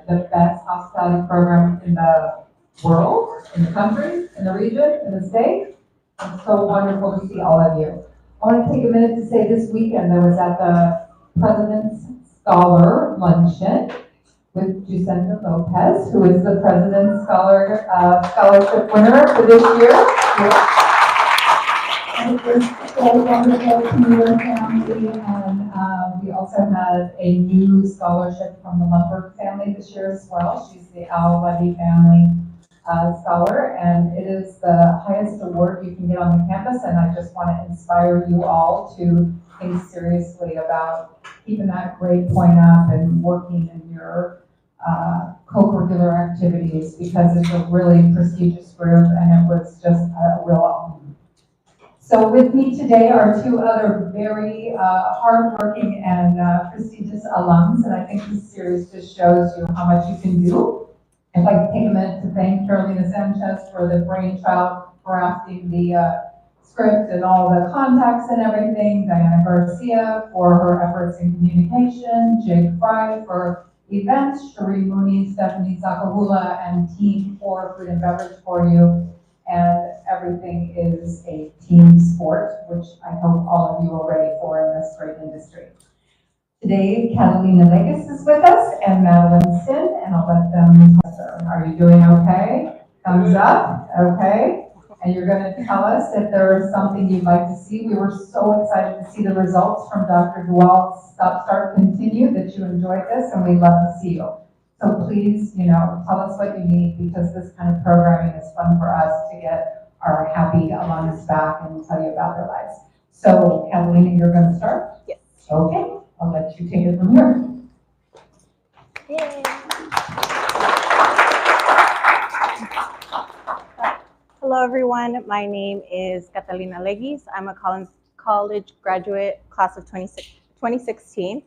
the best hospitality program in the world, in the country, in the region, in the state. It's so wonderful to see all of you. I want to take a minute to say this weekend I was at the President's Scholar Luncheon with Jacinta Lopez, who is the President's Scholarship winner for this year. And it was so wonderful to meet her family, and we also had a new scholarship from the Lumberg family this year as well. She's the Alumni family scholar, and it is the highest award you can get on the campus, and I just want to inspire you all to think seriously about keeping that grade point up and working in your co-curricular activities, because it's a really prestigious group and it was just a real honor. So with me today are two other very hardworking and prestigious alums, and I think this series just shows you how much you can do. I'd like to take a minute to thank Carolina Sanchez for the brainchild drafting the script and all the contacts and everything, Diana Garcia for her efforts in communication, Jake Fry for events, Sheree Mooney, Stephanie Sakahula, and team for food and beverage for you. And everything is a team sport, which I hope all of you are ready for in this great industry. Today, Catalina Legis is with us and Madeline Sin, and I'll let them tell her. Are you doing okay? Thumbs up, okay? And you're going to tell us if there's something you'd like to see. We were so excited to see the results from Dr. Duval's Stop, Start, Continue, that you enjoyed this, and we'd love to see you. So please, tell us what you need, because this kind of programming is fun for us to get our happy alumnus back and tell you about their lives. So, Catalina, you're going to start? Yes. Okay, I'll let you take it from here. Yay. Hello, everyone. My name is Catalina Legis. I'm a college graduate, class of 2016.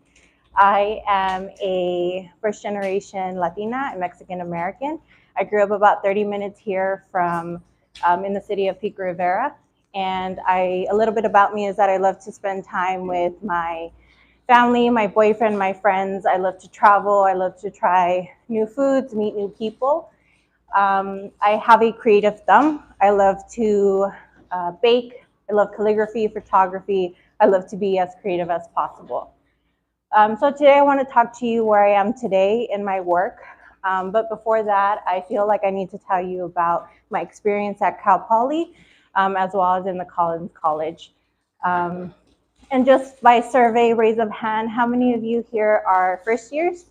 I am a first-generation Latina and Mexican-American. I grew up about 30 minutes here from in the city of Pico Rivera. And a little bit about me is that I love to spend time with my family, my boyfriend, my friends. I love to travel. I love to try new foods, meet new people. I have a creative thumb. I love to bake. I love calligraphy, photography. I love to be as creative as possible. So today I want to talk to you where I am today in my work. But before that, I feel like I need to tell you about my experience at Cal Poly, as well as in the Collins College. And just by survey, raise of hand, how many of you here are first years?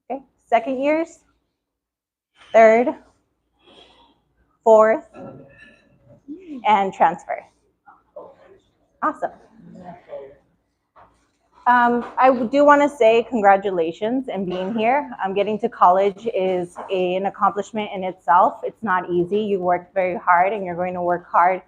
Okay, second years? Third? Fourth? And transfer. Awesome. I do want to say congratulations in being here. Getting to college is an accomplishment in itself. It's not easy. You work very hard, and you're going to work hard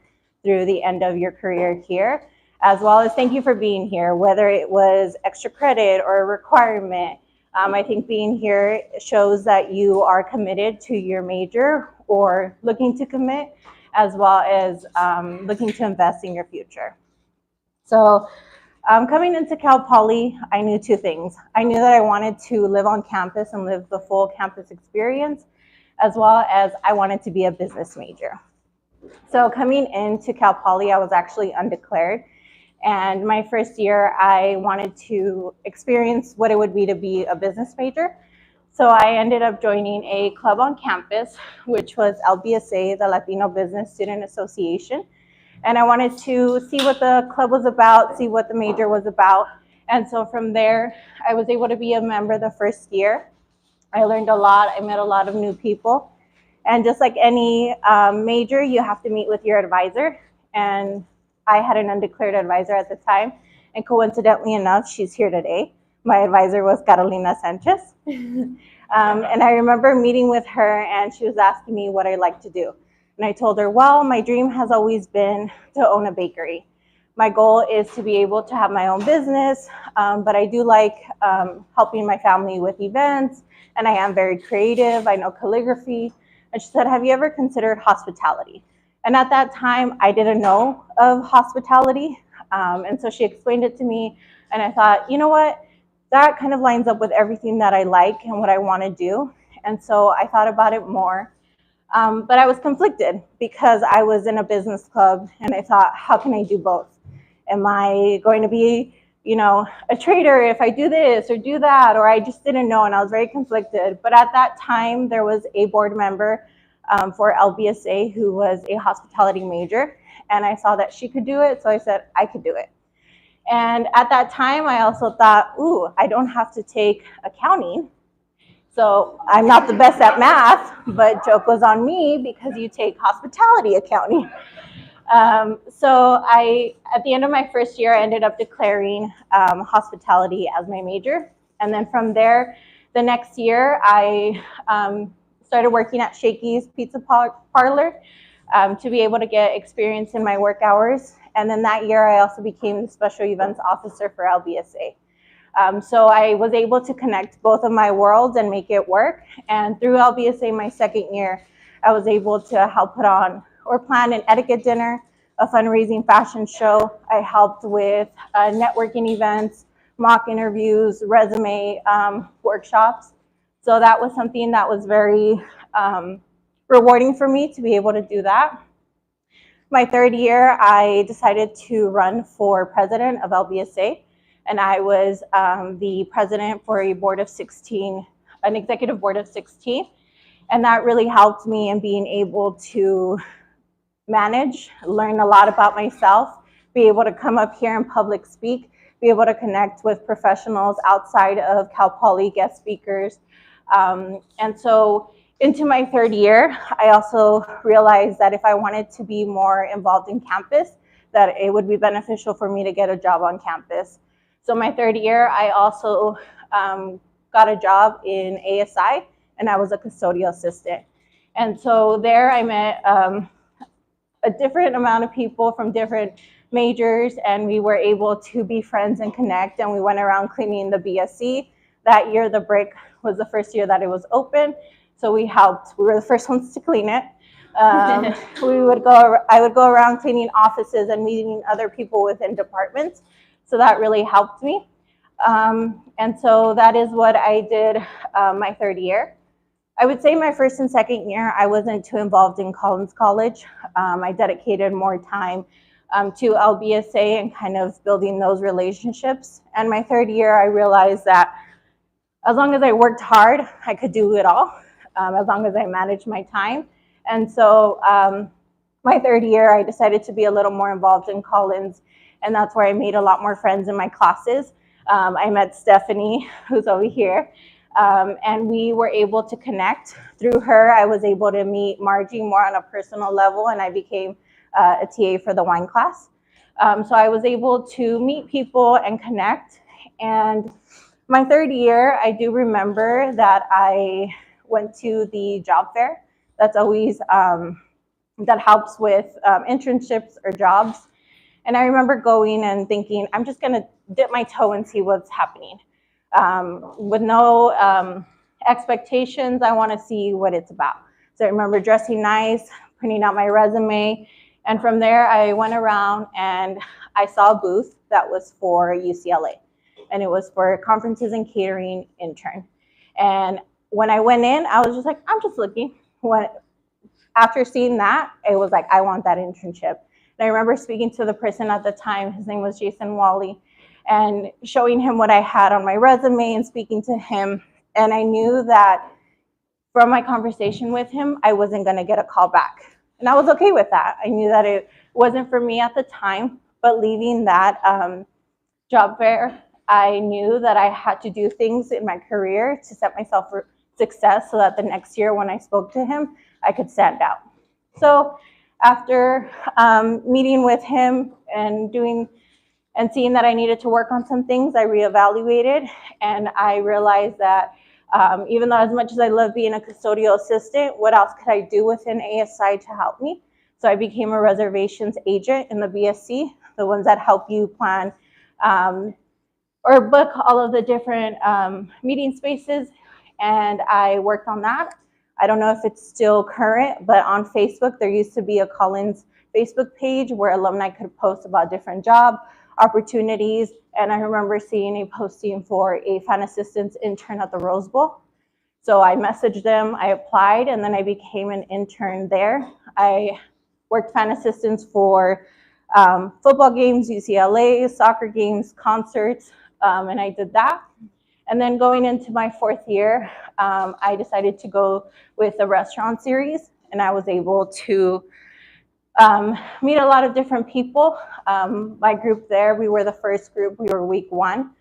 through the end of your career here, as well as thank you for being here, whether it was extra credit or a requirement. I think being here shows that you are committed to your major or looking to commit, as well as looking to invest in your future. So coming into Cal Poly, I knew two things. I knew that I wanted to live on campus and live the full campus experience, as well as I wanted to be a business major. So coming into Cal Poly, I was actually undeclared. And my first year, I wanted to experience what it would be to be a business major. So I ended up joining a club on campus, which was LBSA, the Latino Business Student Association. And I wanted to see what the club was about, see what the major was about. And so from there, I was able to be a member the first year. I learned a lot. I met a lot of new people. And just like any major, you have to meet with your advisor. And I had an undeclared advisor at the time. And coincidentally enough, she's here today. My advisor was Carolina Sanchez. And I remember meeting with her, and she was asking me what I like to do. And I told her, well, my dream has always been to own a bakery. My goal is to be able to have my own business, but I do like helping my family with events, and I am very creative. I know calligraphy. And she said, have you ever considered hospitality? And at that time, I didn't know of hospitality. And so she explained it to me, and I thought, you know what? that kind of lines up with everything that I like and what I want to do. And so I thought about it more. But I was conflicted because I was in a business club and I thought, how can I do both? Am I going to be, a trader if I do this or do that? Or I just didn't know, and I was very conflicted. But at that time, there was a board member for LBSA who was a hospitality major, and I saw that she could do it, so I said I could do it. And at that time, I also thought, ooh, I don't have to take accounting. So I'm not the best at math, but joke was on me because you take hospitality accounting. So at the end of my first year, I ended up declaring hospitality as my major. And then from there, the next year, I started working at Shakey's Pizza Parlor to be able to get experience in my work hours. And then that year, I also became the special events officer for LBSA. So I was able to connect both of my worlds and make it work. And through LBSA, my second year, I was able to help put on or plan an etiquette dinner, a fundraising fashion show. I helped with networking events, mock interviews, resume workshops. So that was something that was very rewarding for me to be able to do that. My third year, I decided to run for president of LBSA. And I was the president for a board of 16, an executive board of 16. And that really helped me in being able to manage, learn a lot about myself, be able to come up here and public speak, be able to connect with professionals outside of Cal Poly guest speakers. And so into my third year, I also realized that if I wanted to be more involved in campus, that it would be beneficial for me to get a job on campus. So my third year, I also got a job in ASI, and I was a custodial assistant. And so there I met a different amount of people from different majors, and we were able to be friends and connect, and we went around cleaning the BSC. That year, the brick was the first year that it was open, so we were the first ones to clean it. I would go around cleaning offices and meeting other people within departments. So that really helped me. And so that is what I did my third year. I would say my first and second year, I wasn't too involved in Collins College. I dedicated more time to LBSA and kind of building those relationships. And my third year, I realized that as long as I worked hard, I could do it all, as long as I managed my time. And so my third year, I decided to be a little more involved in Collins, and that's where I made a lot more friends in my classes. I met Stephanie, who's over here, and we were able to connect. Through her, I was able to meet Margie more on a personal level, and I became a TA for the wine class. So I was able to meet people and connect. And my third year, I do remember that I went to the job fair. That's always, that helps with internships or jobs. And I remember going and thinking, I'm just gonna dip my toe and see what's happening. With no expectations, I wanna see what it's about. So I remember dressing nice, printing out my resume, and from there I went around and I saw a booth that was for UCLA. And it was for a conferences and catering intern. And when I went in, I was just like, I'm just looking. After seeing that, it was like, I want that internship. And I remember speaking to the person at the time, his name was Jason Wally, and showing him what I had on my resume and speaking to him. And I knew that from my conversation with him, I wasn't gonna get a call back. And I was okay with that. I knew that it wasn't for me at the time, but leaving that job fair, I knew that I had to do things in my career to set myself for success so that the next year when I spoke to him, I could stand out. So after meeting with him and seeing that I needed to work on some things, I reevaluated, and I realized that even though as much as I love being a custodial assistant, what else could I do within ASI to help me? So I became a reservations agent in the BSC, the ones that help you plan or book all of the different meeting spaces, and I worked on that. I don't know if it's still current, but on Facebook, there used to be a Collins Facebook page where alumni could post about different job opportunities. And I remember seeing a posting for a fan assistance intern at the Rose Bowl. So I messaged them, I applied, and then I became an intern there. I worked fan assistance for football games, UCLA, soccer games, concerts, and I did that. And then going into my 4th year, I decided to go with the restaurant series, and I was able to meet a lot of different people. My group there, we were the first group, we were week 1.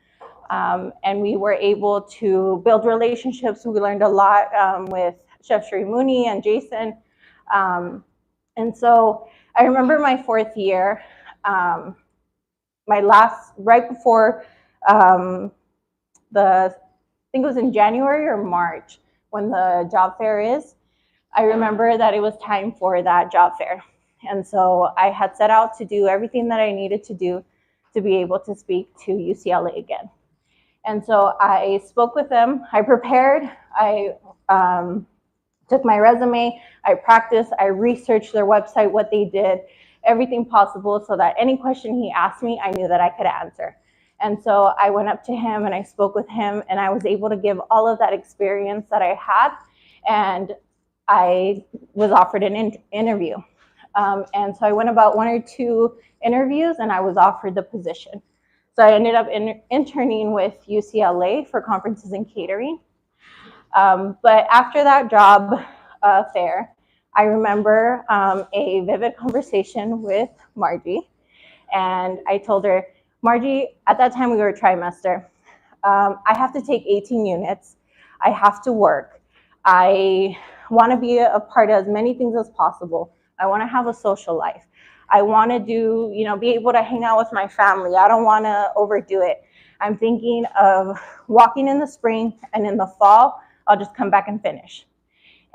And we were able to build relationships. We learned a lot with Chef Sheree Mooney and Jason. And so I remember my 4th year, right before I think it was in January or March when the job fair is, I remember that it was time for that job fair. And so I had set out to do everything that I needed to do to be able to speak to UCLA again. And so I spoke with them, I prepared, I took my resume, I practiced, I researched their website, what they did, everything possible so that any question he asked me, I knew that I could answer. And so I went up to him and I spoke with him, and I was able to give all of that experience that I had, and I was offered an interview. And so I went about 1 or 2 interviews and I was offered the position. So I ended up interning with UCLA for conferences and catering. But after that job fair, I remember a vivid conversation with Margie. And I told her, Margie, at that time we were trimester. I have to take 18 units. I have to work. I want to be a part of as many things as possible. I want to have a social life. I want to be able to hang out with my family. I don't want to overdo it. I'm thinking of walking in the spring, and in the fall, I'll just come back and finish.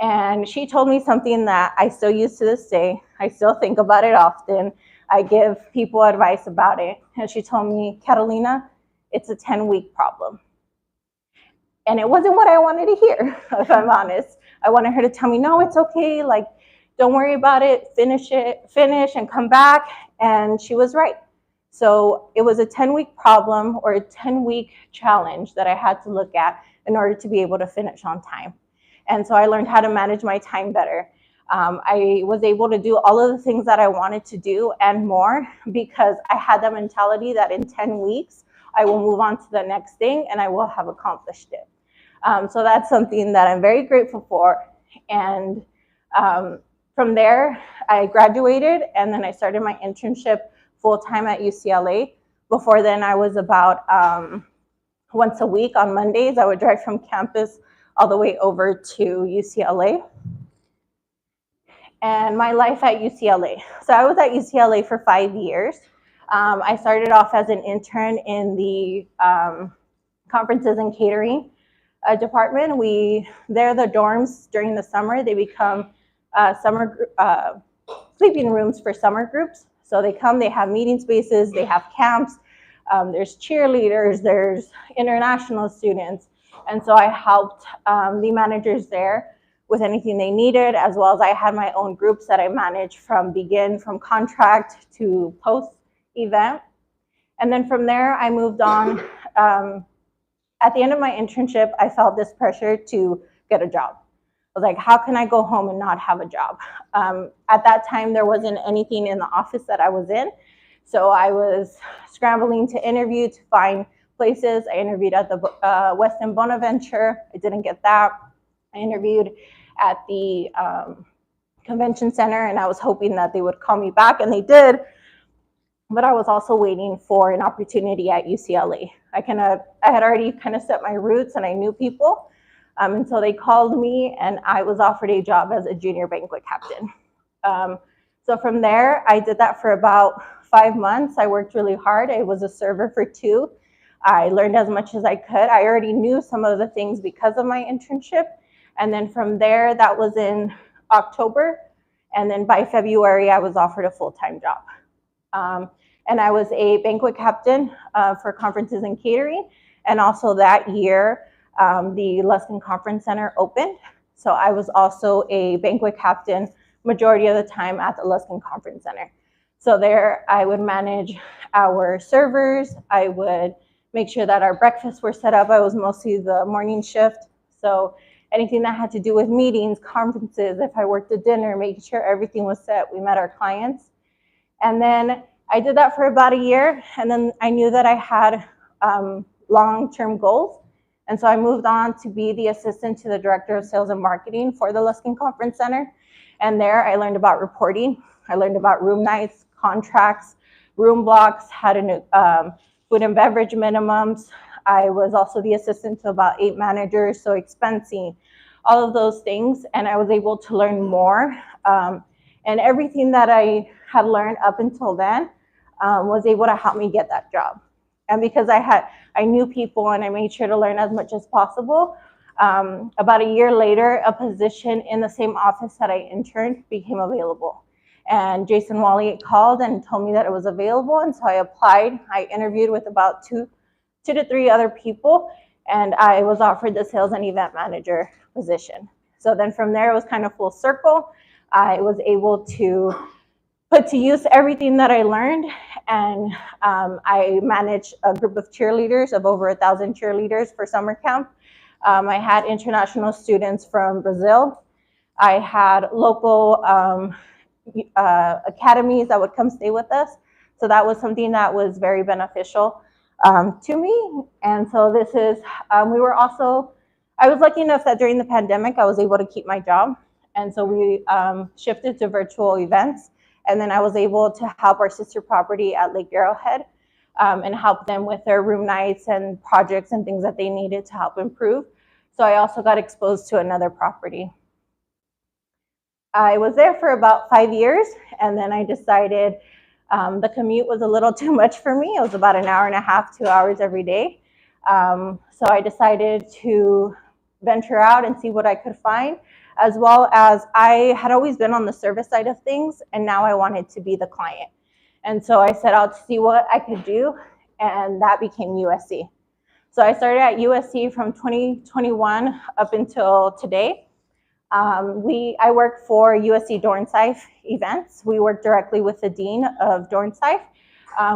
And she told me something that I still use to this day. I still think about it often. I give people advice about it. And she told me, Catalina, it's a 10-week problem. And it wasn't what I wanted to hear, if I'm honest. I wanted her to tell me, no, it's okay. Like, don't worry about it, finish and come back. And she was right. So it was a 10-week problem, or a 10-week challenge that I had to look at in order to be able to finish on time. And so I learned how to manage my time better. I was able to do all of the things that I wanted to do and more, because I had the mentality that in 10 weeks, I will move on to the next thing and I will have accomplished it. So that's something that I'm very grateful for. And from there, I graduated, and then I started my internship full-time at UCLA. Before then, I was about once a week on Mondays. I would drive from campus all the way over to UCLA. And my life at UCLA. So I was at UCLA for 5 years. I started off as an intern in the conferences and catering department. They're the dorms during the summer. They become sleeping rooms for summer groups. So they come, they have meeting spaces, they have camps, there's cheerleaders, there's international students. And so I helped the managers there with anything they needed, as well as I had my own groups that I managed from contract to post event. And then from there, I moved on. At the end of my internship, I felt this pressure to get a job. I was like, how can I go home and not have a job? At that time, there wasn't anything in the office that I was in. So I was scrambling to interview to find places. I interviewed at the Westin Bonaventure. I didn't get that. I interviewed at the convention center, and I was hoping that they would call me back, and they did. But I was also waiting for an opportunity at UCLA. I had already kind of set my roots, and I knew people. And so they called me, and I was offered a job as a junior banquet captain. So from there, I did that for about 5 months. I worked really hard. I was a server for 2. I learned as much as I could. I already knew some of the things because of my internship. And then from there, that was in October. And then by February, I was offered a full-time job. And I was a banquet captain for conferences and catering. And also that year, the Luskin Conference Center opened. So I was also a banquet captain majority of the time at the Luskin Conference Center. So there I would manage our servers. I would make sure that our breakfasts were set up. I was mostly the morning shift. So anything that had to do with meetings, conferences, if I worked a dinner, making sure everything was set, we met our clients. And then I did that for about a year. And then I knew that I had long-term goals. And so I moved on to be the assistant to the director of sales and marketing for the Luskin Conference Center. And there I learned about reporting. I learned about room nights, contracts, room blocks, how to food and beverage minimums. I was also the assistant to about 8 managers, so expensing, all of those things. And I was able to learn more. And everything that I had learned up until then was able to help me get that job. And because I knew people and I made sure to learn as much as possible, about a year later, a position in the same office that I interned became available. And Jason Wally called and told me that it was available, and so I applied. I interviewed with about two to 3 other people, and I was offered the sales and event manager position. So then from there, it was kind of full circle. I was able to put to use everything that I learned, and I managed a group of cheerleaders of over 1,000 cheerleaders for summer camp. I had international students from Brazil. I had local academies that would come stay with us. So that was something that was very beneficial to me. And so this is, I was lucky enough that during the pandemic, I was able to keep my job. And so we shifted to virtual events. And then I was able to help our sister property at Lake Arrowhead and help them with their room nights and projects and things that they needed to help improve. So I also got exposed to another property. I was there for about 5 years, and then I decided the commute was a little too much for me. It was about an hour and a half, 2 hours every day. So I decided to venture out and see what I could find, as well as I had always been on the service side of things, and now I wanted to be the client. And so I set out to see what I could do, and that became USC. So I started at USC from 2021 up until today. I work for USC Dornsife events. We work directly with the Dean of Dornsife.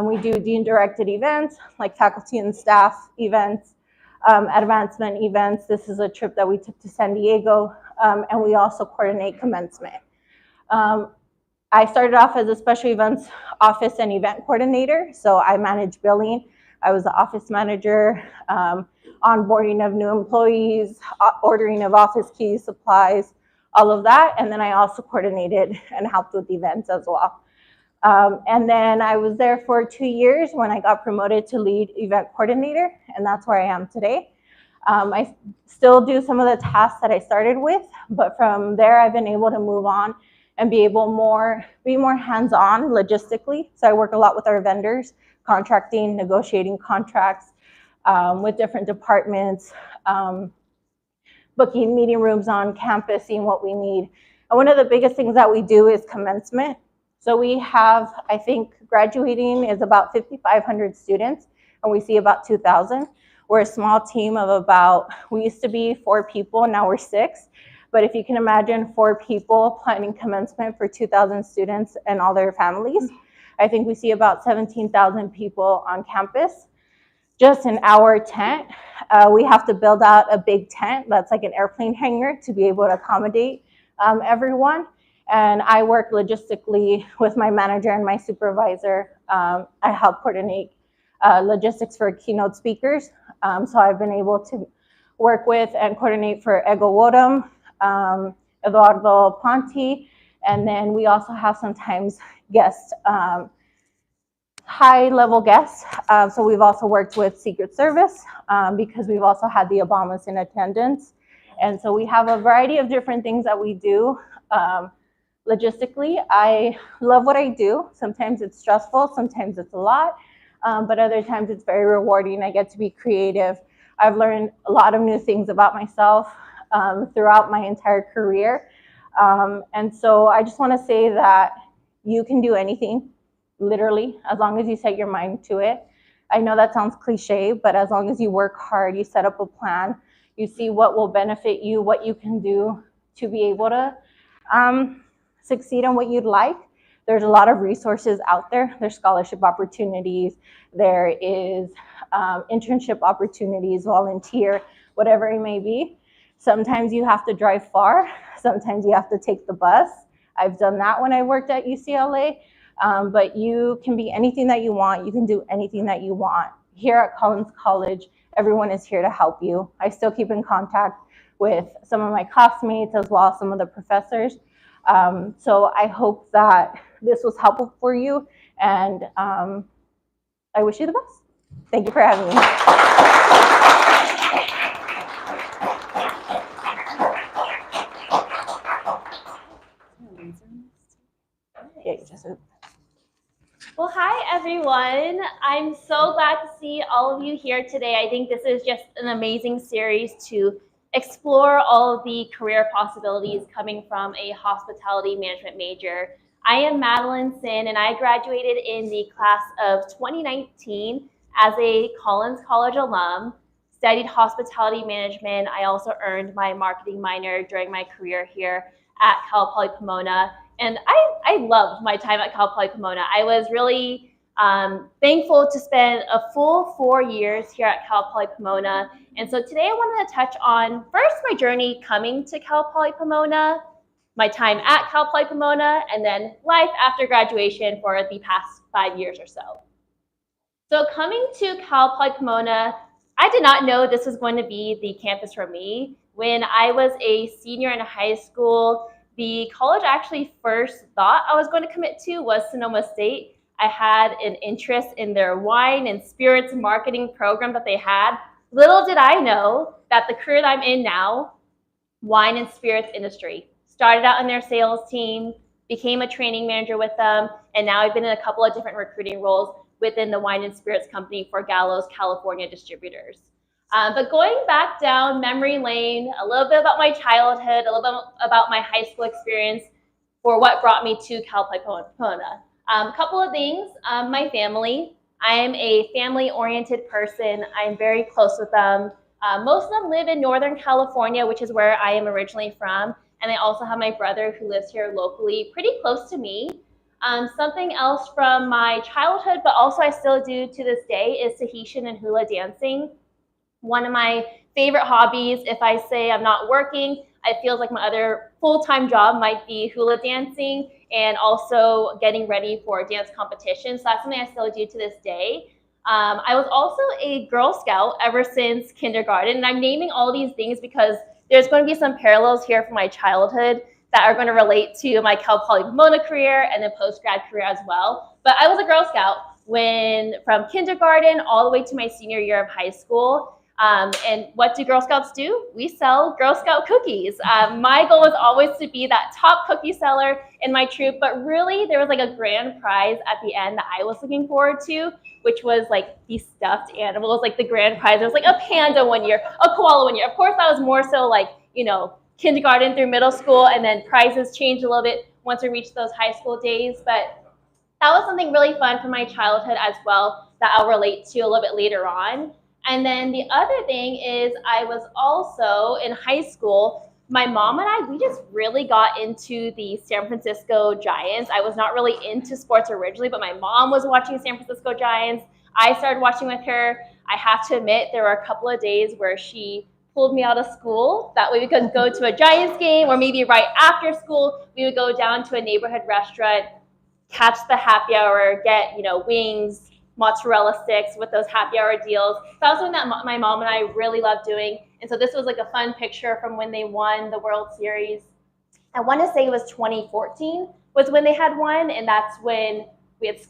We do Dean-directed events, like faculty and staff events, advancement events. This is a trip that we took to San Diego, and we also coordinate commencement. I started off as a special events office and event coordinator, so I managed billing. I was the office manager, onboarding of new employees, ordering of office keys, supplies, all of that. And then I also coordinated and helped with events as well. And then I was there for 2 years when I got promoted to lead event coordinator, and that's where I am today. I still do some of the tasks that I started with, but from there I've been able to move on and be more hands-on logistically. So I work a lot with our vendors, contracting, negotiating contracts with different departments, booking meeting rooms on campus, seeing what we need. And one of the biggest things that we do is commencement. So we have, I think, graduating is about 5,500 students, and we see about 2,000. We're a small team of we used to be 4 people, now we're 6. But if you can imagine 4 people planning commencement for 2,000 students and all their families, I think we see about 17,000 people on campus. Just in our tent, we have to build out a big tent that's like an airplane hangar to be able to accommodate everyone. And I work logistically with my manager and my supervisor. I help coordinate logistics for keynote speakers. So I've been able to work with and coordinate for Ego Wodum, Eduardo Ponti, and then we also have sometimes guests, high-level guests. So we've also worked with Secret Service because we've also had the Obamas in attendance. And so we have a variety of different things that we do. Logistically, I love what I do. Sometimes it's stressful, sometimes it's a lot, but other times it's very rewarding. I get to be creative. I've learned a lot of new things about myself throughout my entire career. And so I just want to say that you can do anything, literally, as long as you set your mind to it. I know that sounds cliche, but as long as you work hard, you set up a plan, you see what will benefit you, what you can do to be able to succeed in what you'd like, there's a lot of resources out there. There's scholarship opportunities, there is internship opportunities, volunteer, whatever it may be. Sometimes you have to drive far, sometimes you have to take the bus. I've done that when I worked at UCLA, but you can be anything that you want, you can do anything that you want. Here at Collins College, everyone is here to help you. I still keep in contact with some of my classmates as well as some of the professors. So I hope that this was helpful for you, and I wish you the best. Thank you for having me. Well, hi everyone. I'm so glad to see all of you here today. I think this is just an amazing series to explore all of the career possibilities coming from a hospitality management major. I am Madeline Sin, and I graduated in the class of 2019 as a Collins College alum, studied hospitality management. I also earned my marketing minor during my career here at Cal Poly Pomona. And I loved my time at Cal Poly Pomona. I was really thankful to spend a full 4 years here at Cal Poly Pomona. And so today I wanted to touch on first my journey coming to Cal Poly Pomona, my time at Cal Poly Pomona, and then life after graduation for the past 5 years or so. So coming to Cal Poly Pomona, I did not know this was going to be the campus for me. When I was a senior in high school, the college I actually first thought I was going to commit to was Sonoma State. I had an interest in their wine and spirits marketing program that they had. Little did I know that the career that I'm in now, wine and spirits industry, started out in their sales team, became a training manager with them, and now I've been in a couple of different recruiting roles within the wine and spirits company for Gallo's California distributors. But going back down memory lane, a little bit about my childhood, a little bit about my high school experience for what brought me to Cal Poly Pomona. A couple of things, my family. I am a family-oriented person. I'm very close with them. Most of them live in Northern California, which is where I am originally from. And I also have my brother who lives here locally, pretty close to me. Something else from my childhood, but also I still do to this day, is Tahitian and hula dancing. One of my favorite hobbies, if I say I'm not working, it feels like my other full-time job might be hula dancing and also getting ready for dance competitions. So that's something I still do to this day. I was also a Girl Scout ever since kindergarten. And I'm naming all these things because there's going to be some parallels here from my childhood that are going to relate to my Cal Poly Pomona career and then post-grad career as well. But I was a Girl Scout from kindergarten all the way to my senior year of high school. And what do Girl Scouts do? We sell Girl Scout cookies. My goal was always to be that top cookie seller in my troop, but really there was like a grand prize at the end that I was looking forward to, which was like these stuffed animals, like the grand prize. There was like a panda one year, a koala one year. Of course, that was more so like, you know, kindergarten through middle school, and then prizes changed a little bit once we reached those high school days. But that was something really fun from my childhood as well that I'll relate to a little bit later on. And then the other thing is I was also in high school, my mom and I, we just really got into the San Francisco Giants. I was not really into sports originally, but my mom was watching San Francisco Giants. I started watching with her. I have to admit, there were a couple of days where she pulled me out of school. That way we could go to a Giants game, or maybe right after school, we would go down to a neighborhood restaurant, catch the happy hour, get, you know, wings, mozzarella sticks with those happy hour deals. So that was something that my mom and I really loved doing. And so this was like a fun picture from when they won the World Series. I want to say it was 2014 was when they had won, and that's when we had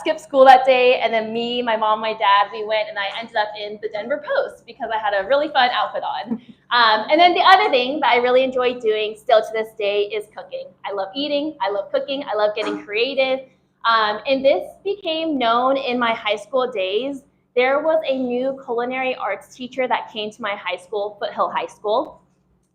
skipped school that day. And then me, my mom, my dad, we went, and I ended up in the Denver Post because I had a really fun outfit on. And then the other thing that I really enjoy doing still to this day is cooking. I love eating, I love cooking, I love getting creative. And this became known in my high school days. There was a new culinary arts teacher that came to my high school, Foothill High School.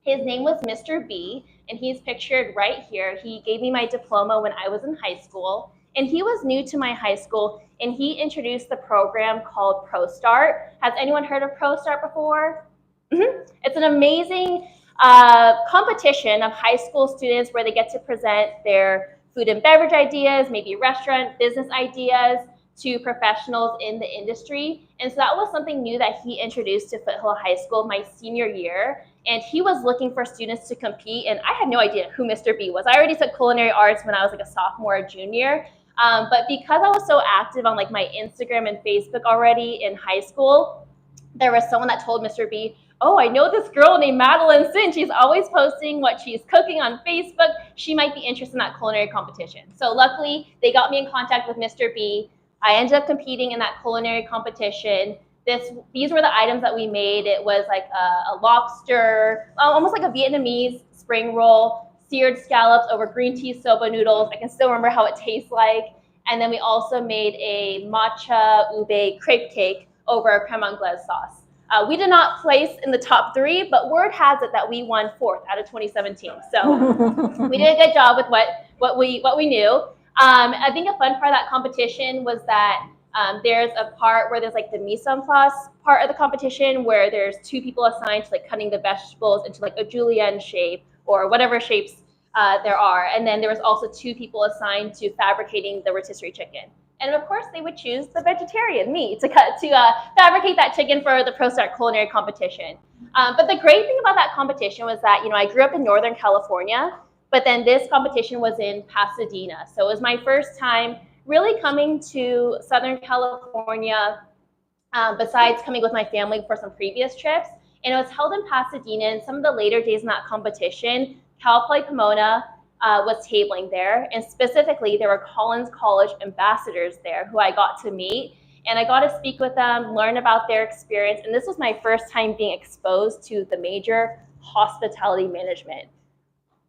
His name was Mr. B, and he's pictured right here. He gave me my diploma when I was in high school, and he was new to my high school, and he introduced the program called ProStart. Has anyone heard of ProStart before? It's an amazing competition of high school students where they get to present their food and beverage ideas, maybe restaurant business ideas, to professionals in the industry. And so that was something new that he introduced to Foothill High School my senior year. And he was looking for students to compete. And I had no idea who Mr. B was. I already took culinary arts when I was like a sophomore or junior. But because I was so active on like my Instagram and Facebook already in high school, there was someone that told Mr. B, oh, I know this girl named Madeline Sin. She's always posting what she's cooking on Facebook. She might be interested in that culinary competition. So luckily, they got me in contact with Mr. B. I ended up competing in that culinary competition. These were the items that we made. It was like a lobster, almost like a Vietnamese spring roll, seared scallops over green tea soba noodles. I can still remember how it tastes like. And then we also made a matcha ube crepe cake over a creme anglaise sauce. We did not place in the top 3, but word has it that we won 4th out of 2017. So we did a good job with what we knew. I think a fun part of that competition was that there's a part where there's like the mise en place part of the competition where there's 2 people assigned to like cutting the vegetables into like a julienne shape or whatever shapes there are. And then there was also 2 people assigned to fabricating the rotisserie chicken. And of course, they would choose the vegetarian, me, to fabricate that chicken for the ProStart culinary competition. But the great thing about that competition was that, I grew up in Northern California, but then this competition was in Pasadena. So it was my first time really coming to Southern California, besides coming with my family for some previous trips. And it was held in Pasadena, and some of the later days in that competition, Cal Poly Pomona was tabling there, and specifically there were Collins College ambassadors there who I got to meet, and I got to speak with them, learn about their experience, and this was my first time being exposed to the major hospitality management.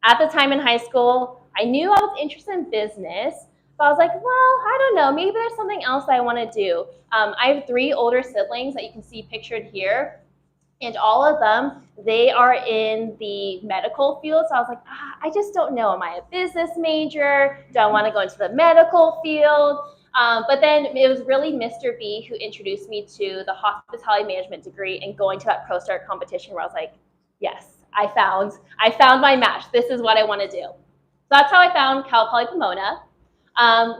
At the time in high school, I knew I was interested in business, but I was like, well, I don't know, maybe there's something else I want to do. I have 3 older siblings that you can see pictured here. And all of them, they are in the medical field. So I was like, I just don't know. Am I a business major? Do I want to go into the medical field? But then it was really Mr. B who introduced me to the hospitality management degree and going to that ProStart competition where I was like, yes, I found my match. This is what I want to do. So that's how I found Cal Poly Pomona.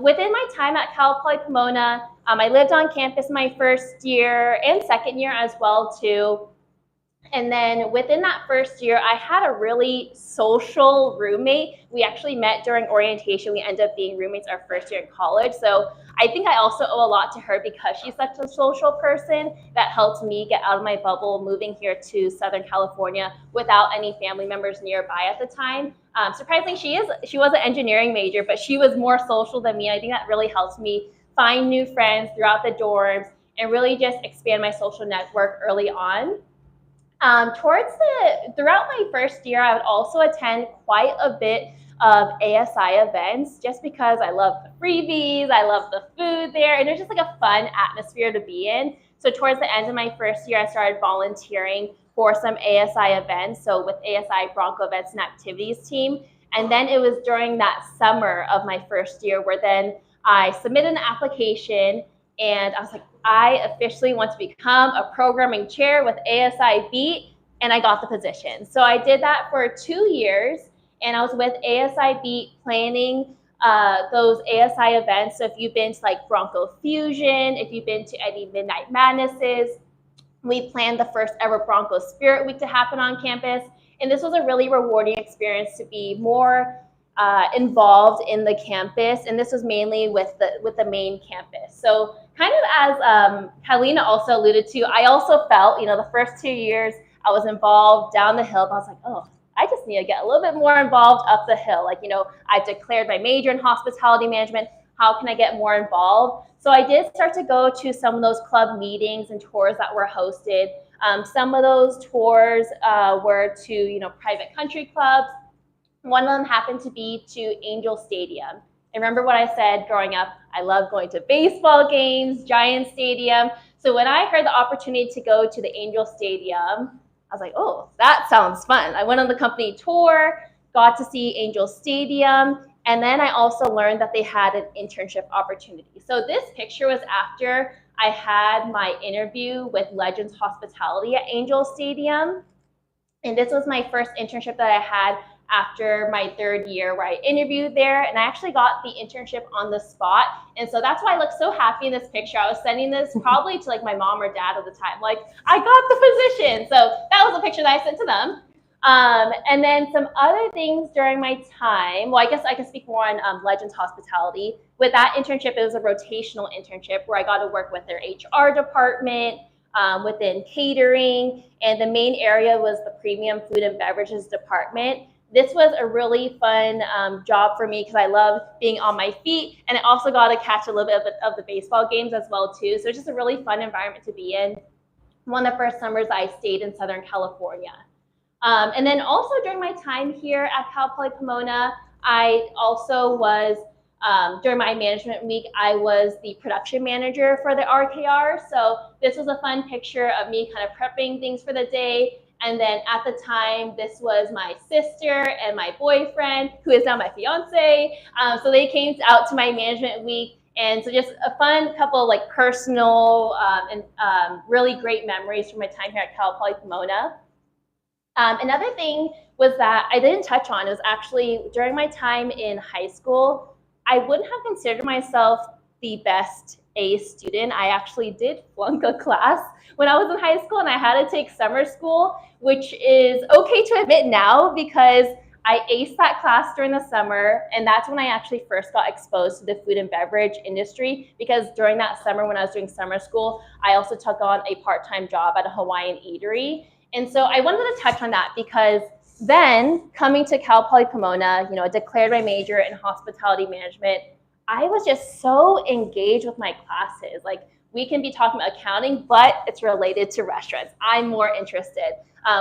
Within my time at Cal Poly Pomona, I lived on campus my first year and second year as well too. And then within that first year, I had a really social roommate. We actually met during orientation. We ended up being roommates our first year in college. So I think I also owe a lot to her because she's such a social person that helped me get out of my bubble moving here to Southern California without any family members nearby at the time. Surprisingly, she was an engineering major, but she was more social than me. I think that really helped me find new friends throughout the dorms and really just expand my social network early on. Throughout my first year, I would also attend quite a bit of ASI events just because I love the freebies, I love the food there, and it was just like a fun atmosphere to be in. So towards the end of my first year, I started volunteering for some ASI events. So with ASI Bronco Events and Activities team. And then it was during that summer of my first year where then I submitted an application and I was like, I officially want to become a programming chair with ASI Beat, and I got the position. So I did that for 2 years, and I was with ASI Beat planning those ASI events. So if you've been to like Bronco Fusion, if you've been to any Midnight Madnesses, we planned the first ever Bronco Spirit Week to happen on campus. And this was a really rewarding experience to be more involved in the campus, and this was mainly with the main campus. So kind of as Kalina also alluded to, I also felt, the first 2 years I was involved down the hill, but I was like, oh, I just need to get a little bit more involved up the hill. Like, I've declared my major in hospitality management. How can I get more involved? So I did start to go to some of those club meetings and tours that were hosted. Some of those tours were to, private country clubs. One of them happened to be to Angel Stadium. And remember what I said growing up, I love going to baseball games, Giant Stadium. So when I heard the opportunity to go to the Angel Stadium, I was like, oh, that sounds fun. I went on the company tour, got to see Angel Stadium, and then I also learned that they had an internship opportunity. So this picture was after I had my interview with Legends Hospitality at Angel Stadium. And this was my first internship that I had after my 3rd year where I interviewed there, and I actually got the internship on the spot. And so that's why I look so happy in this picture. I was sending this probably to like my mom or dad at the time, like, I got the position. So that was a picture that I sent to them. And then some other things during my time, well, I guess I can speak more on Legends Hospitality. With that internship, it was a rotational internship where I got to work with their HR department, within catering, and the main area was the premium food and beverages department. This was a really fun job for me because I love being on my feet, and I also got to catch a little bit of the baseball games as well too. So it's just a really fun environment to be in. One of the first summers I stayed in Southern California. And then also during my time here at Cal Poly Pomona, I also was, during my management week, I was the production manager for the RKR. So this was a fun picture of me kind of prepping things for the day. And then at the time, this was my sister and my boyfriend, who is now my fiance. So they came out to my management week. And so just a fun couple of like personal and really great memories from my time here at Cal Poly Pomona. Another thing was that I didn't touch on, it was actually during my time in high school, I wouldn't have considered myself the best A student. I actually did flunk a class when I was in high school, and I had to take summer school, which is okay to admit now because I aced that class during the summer, and that's when I actually first got exposed to the food and beverage industry, because during that summer when I was doing summer school, I also took on a part-time job at a Hawaiian eatery. And so I wanted to touch on that because then coming to Cal Poly Pomona, you know, I declared my major in hospitality management. I was just so engaged with my classes. Like, we can be talking about accounting, but it's related to restaurants. I'm more interested.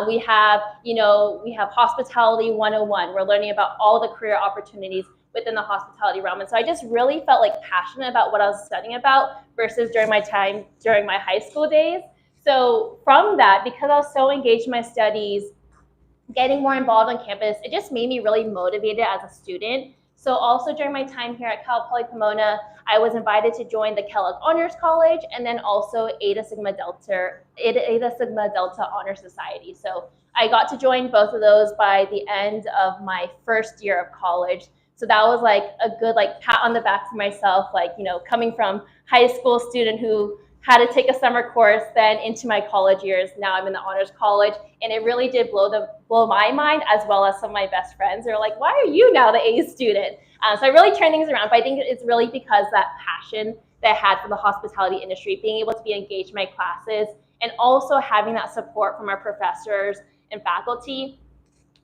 We have hospitality 101. We're learning about all the career opportunities within the hospitality realm. And so I just really felt like passionate about what I was studying about versus during my time, during my high school days. So from that, because I was so engaged in my studies, getting more involved on campus, it just made me really motivated as a student. So also during my time here at Cal Poly Pomona, I was invited to join the Kellogg Honors College and then also Eta Sigma Delta Honor Society. So I got to join both of those by the end of my first year of college. So that was like a good like pat on the back for myself, like, you know, coming from high school student who had to take a summer course, then into my college years. Now I'm in the honors college, and it really did blow my mind, as well as some of my best friends. They're like, "Why are you now the A student?" So I really turned things around. But I think it's really because that passion that I had for the hospitality industry, being able to be engaged in my classes, and also having that support from our professors and faculty.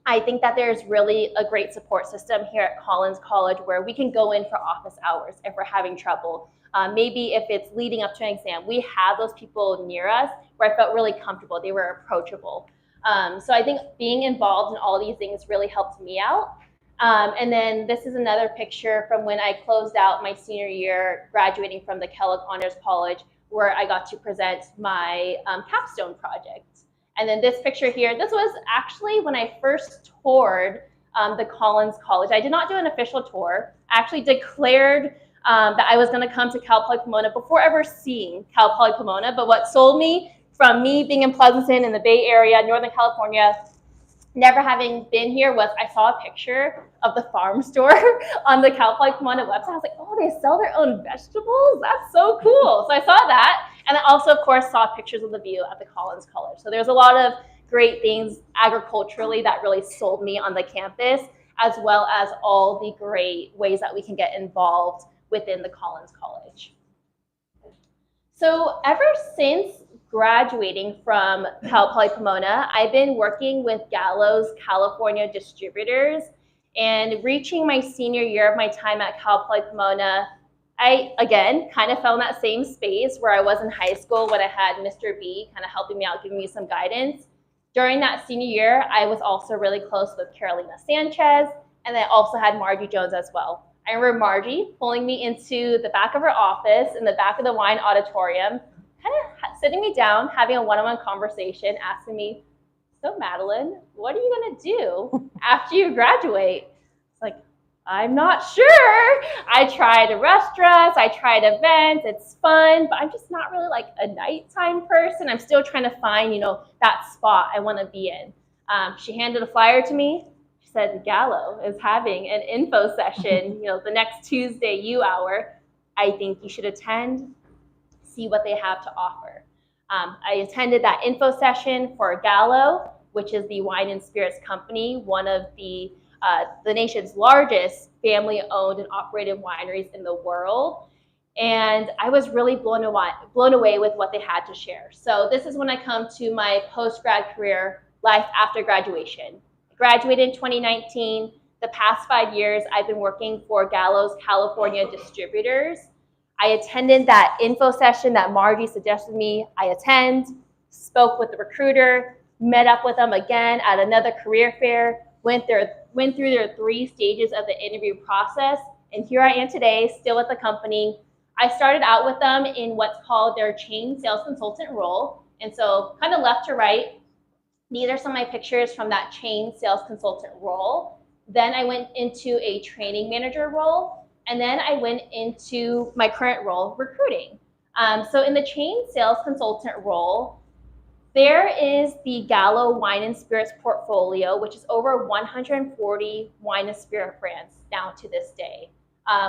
I think that there's really a great support system here at Collins College where we can go in for office hours if we're having trouble. Maybe if it's leading up to an exam, we have those people near us where I felt really comfortable. They were approachable. So I think being involved in all these things really helped me out. And then this is another picture from when I closed out my senior year, graduating from the Kellogg Honors College, where I got to present my capstone project. And then this picture here, this was actually when I first toured the Collins College. I did not do an official tour. I actually declared that I was going to come to Cal Poly Pomona before ever seeing Cal Poly Pomona. But what sold me from me being in Pleasanton in the Bay Area, Northern California, never having been here, was I saw a picture of the farm store on the Cal Poly Pomona website. I was like, oh, they sell their own vegetables? That's so cool. So I saw that. And I also, of course, saw pictures of the view at the Collins College. So there's a lot of great things agriculturally that really sold me on the campus, as well as all the great ways that we can get involved within the Collins College. So ever since graduating from Cal Poly Pomona, I've been working with Gallo's California distributors, and reaching my senior year of my time at Cal Poly Pomona, I, again, kind of fell in that same space where I was in high school when I had Mr. B kind of helping me out, giving me some guidance. During that senior year, I was also really close with Carolina Sanchez, and I also had Margie Jones as well. I remember Margie pulling me into the back of her office in the back of the wine auditorium, kind of sitting me down, having a one-on-one conversation, asking me, so Madeline, what are you gonna do after you graduate? It's like, I'm not sure. I tried restaurants, I tried events, it's fun, but I'm just not really like a nighttime person. I'm still trying to find, that spot I wanna be in. She handed a flyer to me. She said, Gallo is having an info session, the next Tuesday U hour. I think you should attend, see what they have to offer. I attended that info session for Gallo, which is the wine and spirits company, one of the nation's largest family-owned and operated wineries in the world. And I was really blown away with what they had to share. So this is when I come to my post-grad career, life after graduation. I graduated in 2019. The past 5 years, I've been working for Gallo's California distributors. I attended that info session that Margie suggested me I attend, spoke with the recruiter, met up with them again at another career fair, went through their 3 stages of the interview process, and here I am today, still with the company. I started out with them in what's called their chain sales consultant role, and so kind of left to right, these are some of my pictures from that chain sales consultant role. Then I went into a training manager role, and then I went into my current role, recruiting. So in the chain sales consultant role, there is the Gallo Wine and Spirits portfolio, which is over 140 wine and spirit brands now to this day.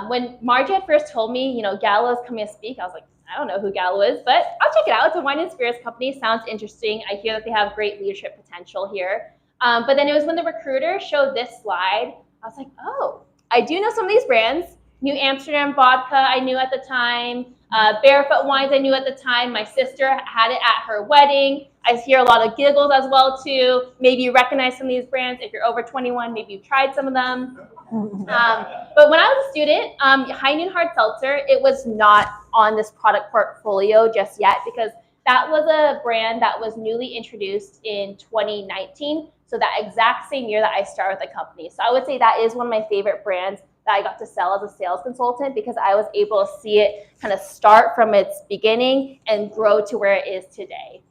When Margie had first told me, Gallo is coming to speak, I was like, I don't know who Gallo is, but I'll check it out. It's a wine and spirits company. Sounds interesting. I hear that they have great leadership potential here. But then it was when the recruiter showed this slide, I was like, oh, I do know some of these brands. New Amsterdam vodka I knew at the time. Barefoot wines I knew at the time. My sister had it at her wedding. I hear a lot of giggles as well too. Maybe you recognize some of these brands. If you're over 21, maybe you've tried some of them. But when I was a student, High Noon Hard Seltzer, it was not on this product portfolio just yet because that was a brand that was newly introduced in 2019. So that exact same year that I started with the company. So I would say that is one of my favorite brands that I got to sell as a sales consultant because I was able to see it kind of start from its beginning and grow to where it is today.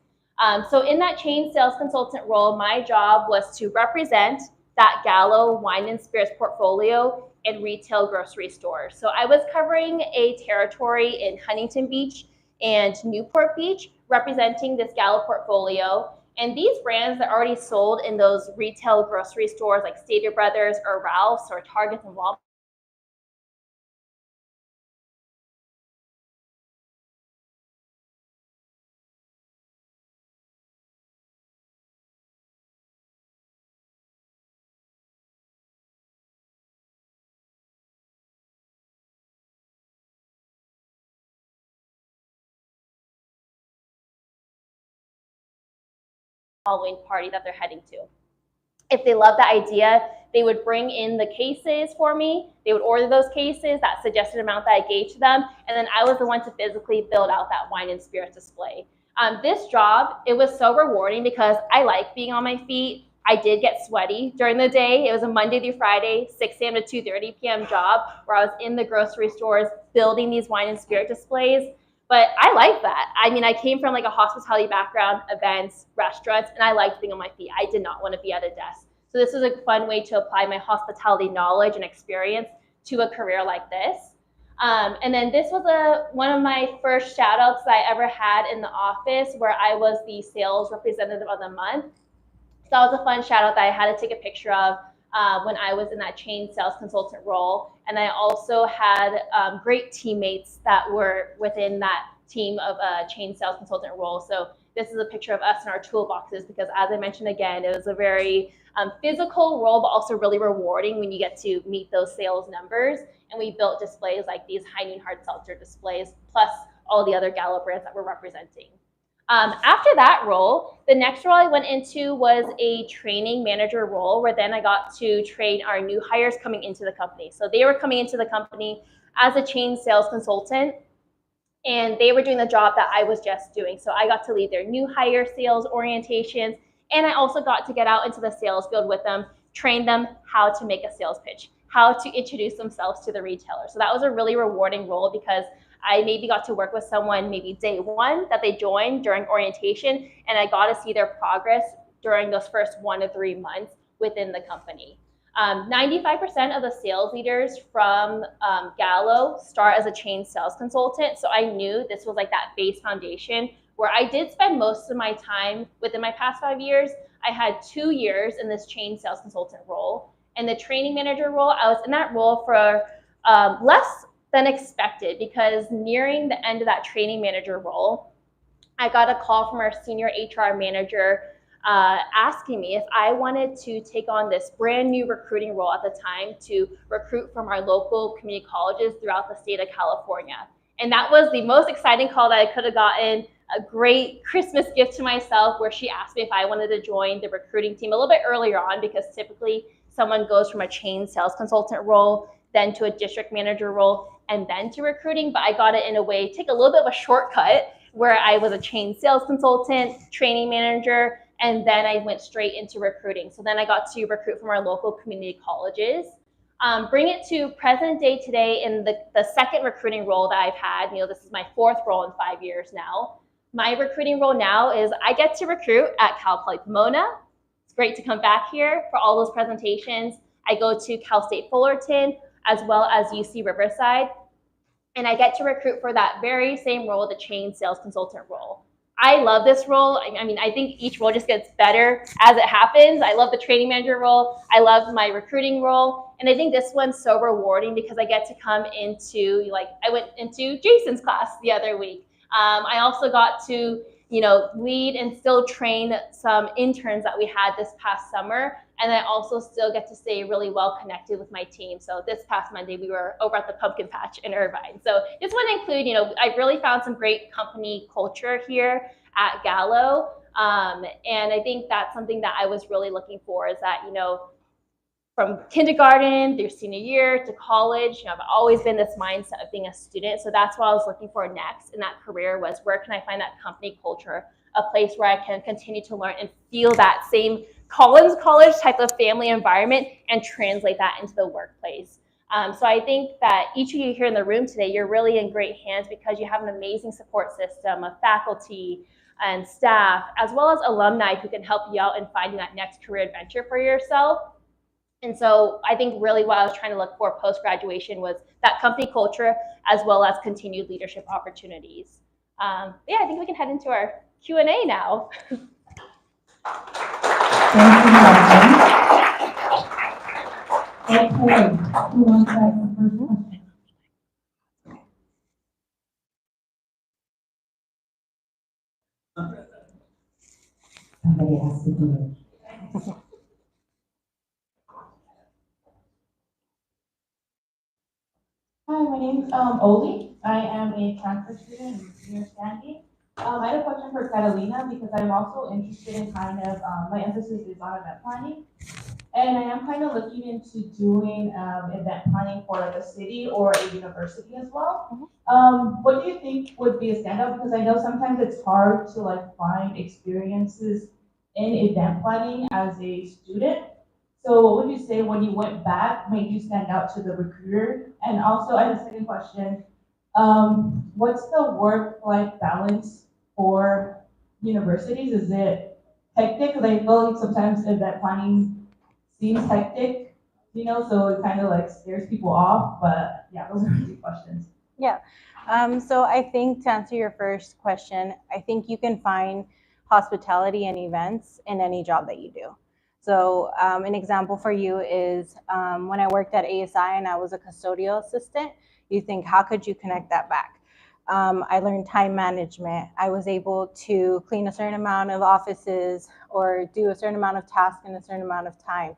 So in that chain sales consultant role, my job was to represent that Gallo wine and spirits portfolio in retail grocery stores. So I was covering a territory in Huntington Beach and Newport Beach, representing this Gallo portfolio. And these brands are already sold in those retail grocery stores like Stater Brothers or Ralph's or Target and Walmart. Halloween party that they're heading to. If they love the idea, they would bring in the cases for me. They would order those cases, that suggested amount that I gave to them, and then I was the one to physically build out that wine and spirits display. This job, it was so rewarding because I like being on my feet. I did get sweaty during the day. It was a Monday through Friday, 6 a.m. to 2:30 p.m. job where I was in the grocery stores building these wine and spirit displays. But I like that. I mean, I came from like a hospitality background, events, restaurants, and I liked being on my feet. I did not want to be at a desk. So this was a fun way to apply my hospitality knowledge and experience to a career like this. And then this was one of my first shout outs that I ever had in the office where I was the sales representative of the month. So that was a fun shout out that I had to take a picture of when I was in that chain sales consultant role. And I also had great teammates that were within that team of a chain sales consultant role. So this is a picture of us in our toolboxes because as I mentioned again, it was a very physical role, but also really rewarding when you get to meet those sales numbers. And we built displays like these High Noon Hard Seltzer displays, plus all the other Gallo brands that we're representing. After that role, the next role I went into was a training manager role where then I got to train our new hires coming into the company. So they were coming into the company as a chain sales consultant and they were doing the job that I was just doing. So I got to lead their new hire sales orientations and I also got to get out into the sales field with them, train them how to make a sales pitch, how to introduce themselves to the retailer. So that was a really rewarding role because I maybe got to work with someone maybe day one that they joined during orientation, and I got to see their progress during those first 1 to 3 months within the company. 95% of the sales leaders from Gallo start as a chain sales consultant, so I knew this was like that base foundation where I did spend most of my time within my past 5 years. I had 2 years in this chain sales consultant role, And the training manager role, I was in that role for less than expected, because nearing the end of that training manager role, I got a call from our senior HR manager asking me if I wanted to take on this brand new recruiting role at the time to recruit from our local community colleges throughout the state of California. And that was the most exciting call that I could have gotten, a great Christmas gift to myself, where she asked me if I wanted to join the recruiting team a little bit earlier on, because typically someone goes from a chain sales consultant role, then to a district manager role, and then to recruiting. But I got it in a way, take a little bit of a shortcut, where I was a chain sales consultant, training manager, and then I went straight into recruiting. So then I got to recruit from our local community colleges. Bring it to present day today in the second recruiting role that I've had. This is my fourth role in 5 years now. My recruiting role now is I get to recruit at Cal Poly Pomona. It's great to come back here for all those presentations. I go to Cal State Fullerton, as well as UC Riverside. And I get to recruit for that very same role, the chain sales consultant role. I love this role. I mean, I think each role just gets better as it happens. I love the training manager role. I love my recruiting role. And I think this one's so rewarding because I get to come into, I went into Jason's class the other week. I also got to, lead and still train some interns that we had this past summer. And I also still get to stay really well connected with my team. So this past Monday, we were over at the Pumpkin Patch in Irvine. So just want to include, I really found some great company culture here at Gallo. And I think that's something that I was really looking for, is that, from kindergarten through senior year to college, I've always been this mindset of being a student. So that's what I was looking for next in that career, was where can I find that company culture, a place where I can continue to learn and feel that same Collins College type of family environment and translate that into the workplace. So I think that each of you here in the room today, you're really in great hands because you have an amazing support system of faculty and staff, as well as alumni who can help you out in finding that next career adventure for yourself. And so I think really what I was trying to look for post-graduation was that company culture, as well as continued leadership opportunities. I think we can head into our Q&A now. Thank you, Megan. Okay, who wants to ask the first question? Somebody has to do it. Hi, my name's Oli. I am a transfer student in senior standing. I had a question for Catalina because I'm also interested in my emphasis is on event planning. And I am kind of looking into doing event planning for the city or a university as well. What do you think would be a standout? Because I know sometimes it's hard to find experiences in event planning as a student. So what would you say when you went back made you stand out to the recruiter? And also, I have a second question. What's the work-life balance for universities? Is it hectic? Because I feel like sometimes event planning seems hectic, so it kind of scares people off. But yeah, those are my two questions. Yeah. So I think to answer your first question, I think you can find hospitality and events in any job that you do. So an example for you is when I worked at ASI and I was a custodial assistant, you think, how could you connect that back? I learned time management. I was able to clean a certain amount of offices or do a certain amount of tasks in a certain amount of time.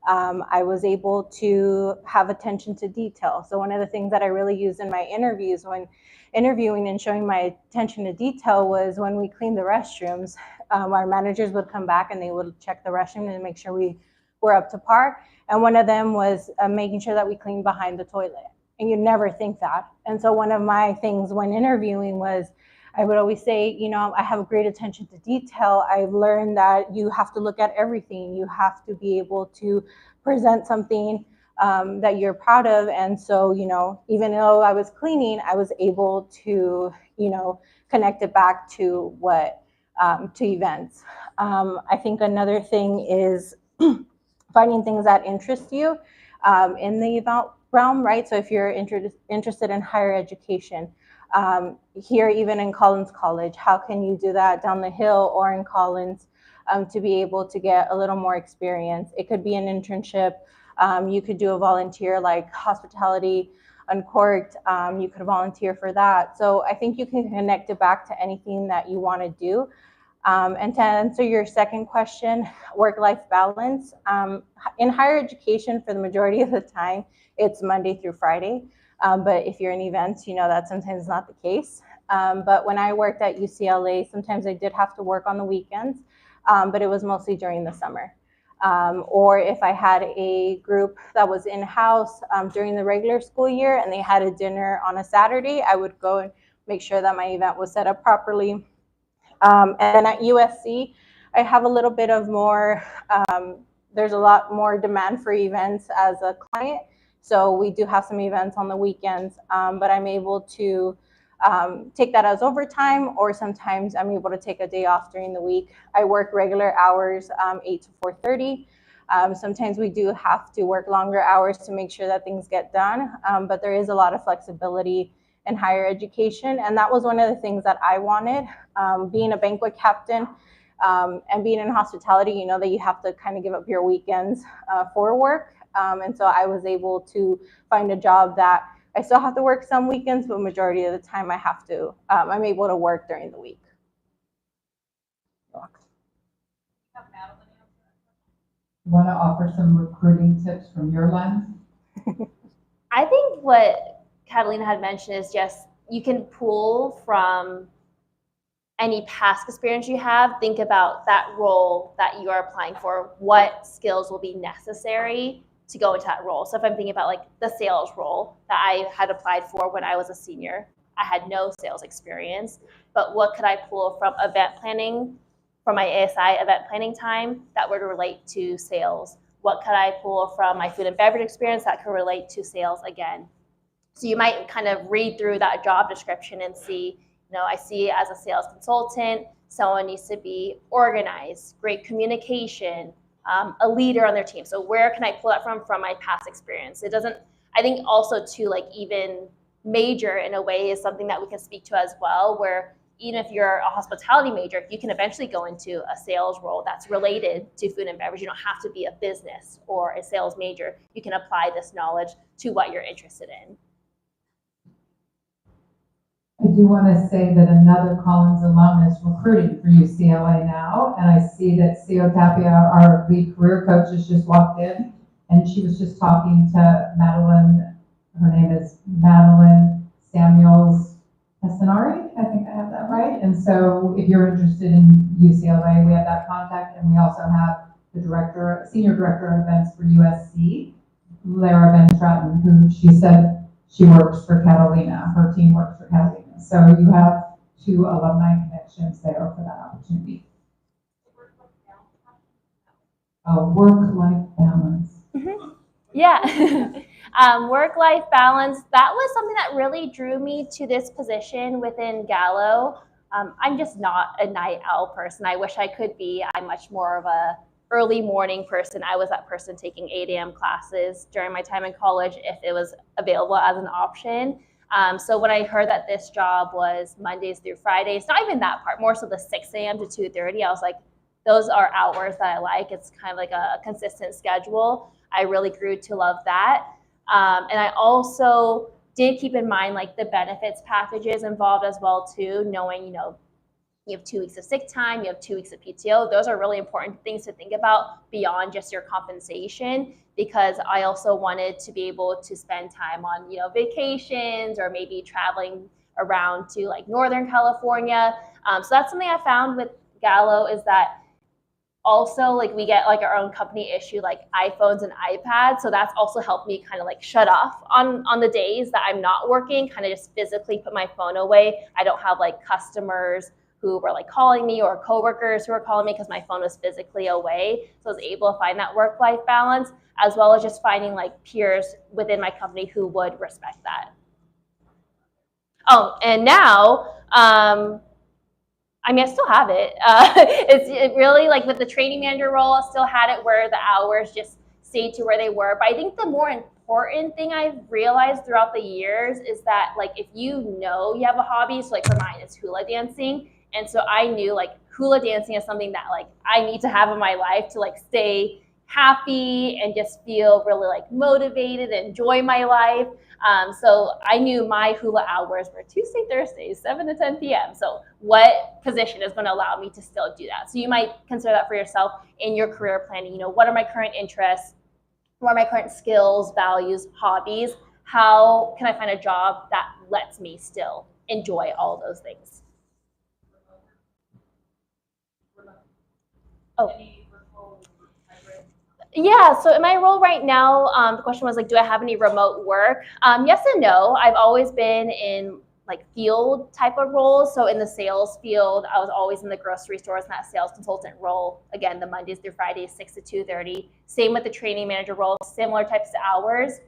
I was able to have attention to detail. So one of the things that I really used in my interviews when interviewing and showing my attention to detail was when we cleaned the restrooms, our managers would come back and they would check the restroom and make sure we were up to par. And one of them was making sure that we cleaned behind the toilet. And you'd never think that. And so one of my things when interviewing was, I would always say, I have a great attention to detail. I've learned that you have to look at everything. You have to be able to present something that you're proud of. And so, even though I was cleaning, I was able to, connect it back to to events. I think another thing is finding things that interest you in the event realm, right? So if you're interested in higher education, here even in Collins College, how can you do that down the hill or in Collins to be able to get a little more experience? It could be an internship You could do a volunteer like hospitality uncorked. You could volunteer for that. So I think you can connect it back to anything that you want to do. And to answer your second question, work-life balance. In higher education, for the majority of the time, it's Monday through Friday. But if you're in events, you know that sometimes not the case. But when I worked at UCLA, sometimes I did have to work on the weekends, but it was mostly during the summer. Or if I had a group that was in-house during the regular school year and they had a dinner on a Saturday, I would go and make sure that my event was set up properly. And then at USC, I have a little bit of more, there's a lot more demand for events as a client. So we do have some events on the weekends, but I'm able to take that as overtime, or sometimes I'm able to take a day off during the week. I work regular hours, 8 to 4:30. Sometimes we do have to work longer hours to make sure that things get done, but there is a lot of flexibility in higher education. And that was one of the things that I wanted. Being a banquet captain and being in hospitality, you know that you have to kind of give up your weekends for work. And so I was able to find a job that I still have to work some weekends, but majority of the time I have to, I'm able to work during the week. Want to offer some recruiting tips from your lens? I think what Catalina had mentioned is just you can pull from any past experience you have. Think about that role that you are applying for. What skills will be necessary to go into that role? So if I'm thinking about like the sales role that I had applied for when I was a senior, I had no sales experience, but what could I pull from event planning, from my ASI event planning time that would relate to sales? What could I pull from my food and beverage experience that could relate to sales again? So you might kind of read through that job description and see, you know, I see as a sales consultant, someone needs to be organized, great communication, a leader on their team. So where can I pull that from my past experience? It doesn't, I think also too, like even major in a way is something that we can speak to as well, where even if you're a hospitality major, you can eventually go into a sales role that's related to food and beverage. You don't have to be a business or a sales major. You can apply this knowledge to what you're interested in. I do want to say that another Collins alum is recruiting for UCLA now, and I see that Sio Tapia, our lead career coach, has just walked in, and she was just talking to Madeline. Her name is Madeline Samuels Pessinari. I think I have that right. And so if you're interested in UCLA, we have that contact, and we also have the senior director of events for USC, Lara Van Stratton, who she said she works for Catalina. Her team works for Catalina. So you have 2 alumni connections there for that opportunity. Work-life balance. Mm-hmm. Yeah. Work-life balance, that was something that really drew me to this position within Gallo. I'm just not a night owl person. I wish I could be. I'm much more of a early morning person. I was that person taking 8 a.m. classes during my time in college if it was available as an option. So when I heard that this job was Mondays through Fridays, not even that part, more so the 6 a.m. to 2:30, I was like, those are hours that I like. It's kind of like a consistent schedule. I really grew to love that. And I also did keep in mind like the benefits packages involved as well too, knowing, you know, you have 2 weeks of sick time, you have 2 weeks of PTO. Those are really important things to think about beyond just your compensation, because I also wanted to be able to spend time on, you know, vacations or maybe traveling around to like Northern California. So that's something I found with Gallo is that also like we get like our own company issue like iPhones and iPads. So that's also helped me kind of like shut off on the days that I'm not working, kind of just physically put my phone away. I don't have like customers who were like calling me or coworkers who were calling me because my phone was physically away. So I was able to find that work-life balance, as well as just finding like peers within my company who would respect that. Oh, and now, I mean, I still have it. It really, like with the training manager role, I still had it where the hours just stayed to where they were. But I think the more important thing I've realized throughout the years is that like if you know you have a hobby, so like for mine, it's hula dancing. And so I knew like hula dancing is something that like I need to have in my life to like stay happy and just feel really like motivated and enjoy my life. So I knew my hula hours were Tuesday, Thursdays, 7 to 10 p.m. So what position is going to allow me to still do that? So you might consider that for yourself in your career planning. You know, what are my current interests? What are my current skills, values, hobbies? How can I find a job that lets me still enjoy all those things? Oh. Yeah, so in my role right now, the question was like, do I have any remote work? Yes and no. I've always been in like field type of roles. So in the sales field, I was always in the grocery stores in that sales consultant role. Again, the Mondays through Fridays, 6 to 2:30. Same with the training manager role, similar types of hours.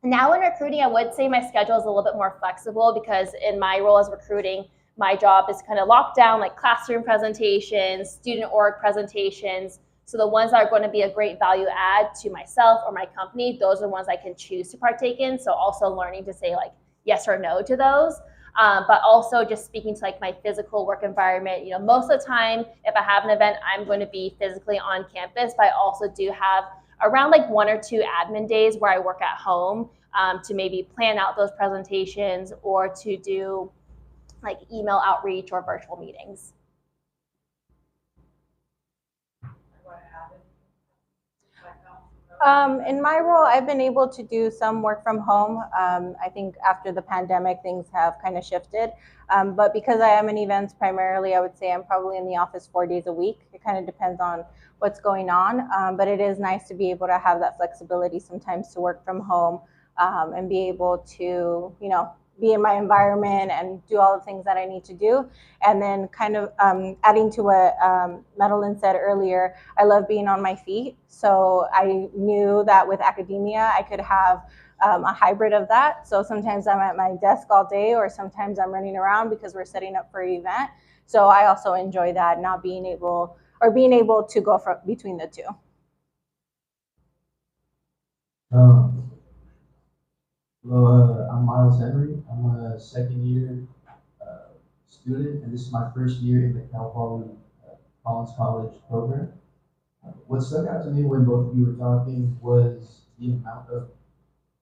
Now in recruiting, I would say my schedule is a little bit more flexible because in my role as recruiting, my job is kind of locked down, like classroom presentations, student org presentations. So the ones that are going to be a great value add to myself or my company, those are the ones I can choose to partake in. So also learning to say like yes or no to those. But also just speaking to like my physical work environment. You know, most of the time, if I have an event, I'm going to be physically on campus, but I also do have around like 1 or 2 admin days where I work at home to maybe plan out those presentations or to do like email outreach or virtual meetings. In my role, I've been able to do some work from home. I think after the pandemic, things have kind of shifted. But because I am in events primarily, I would say I'm probably in the office 4 days a week. It kind of depends on what's going on. But it is nice to be able to have that flexibility sometimes to work from home and be able to, you know, be in my environment and do all the things that I need to do. And then kind of adding to what Madeline said earlier, I love being on my feet. So I knew that with academia, I could have a hybrid of that. So sometimes I'm at my desk all day or sometimes I'm running around because we're setting up for an event. So I also enjoy that, not being able to go between the two. Hello, I'm Miles Henry. I'm a second year student, and this is my first year in the Cal Poly Collins College program. What stuck out to me when both of you were talking was the amount of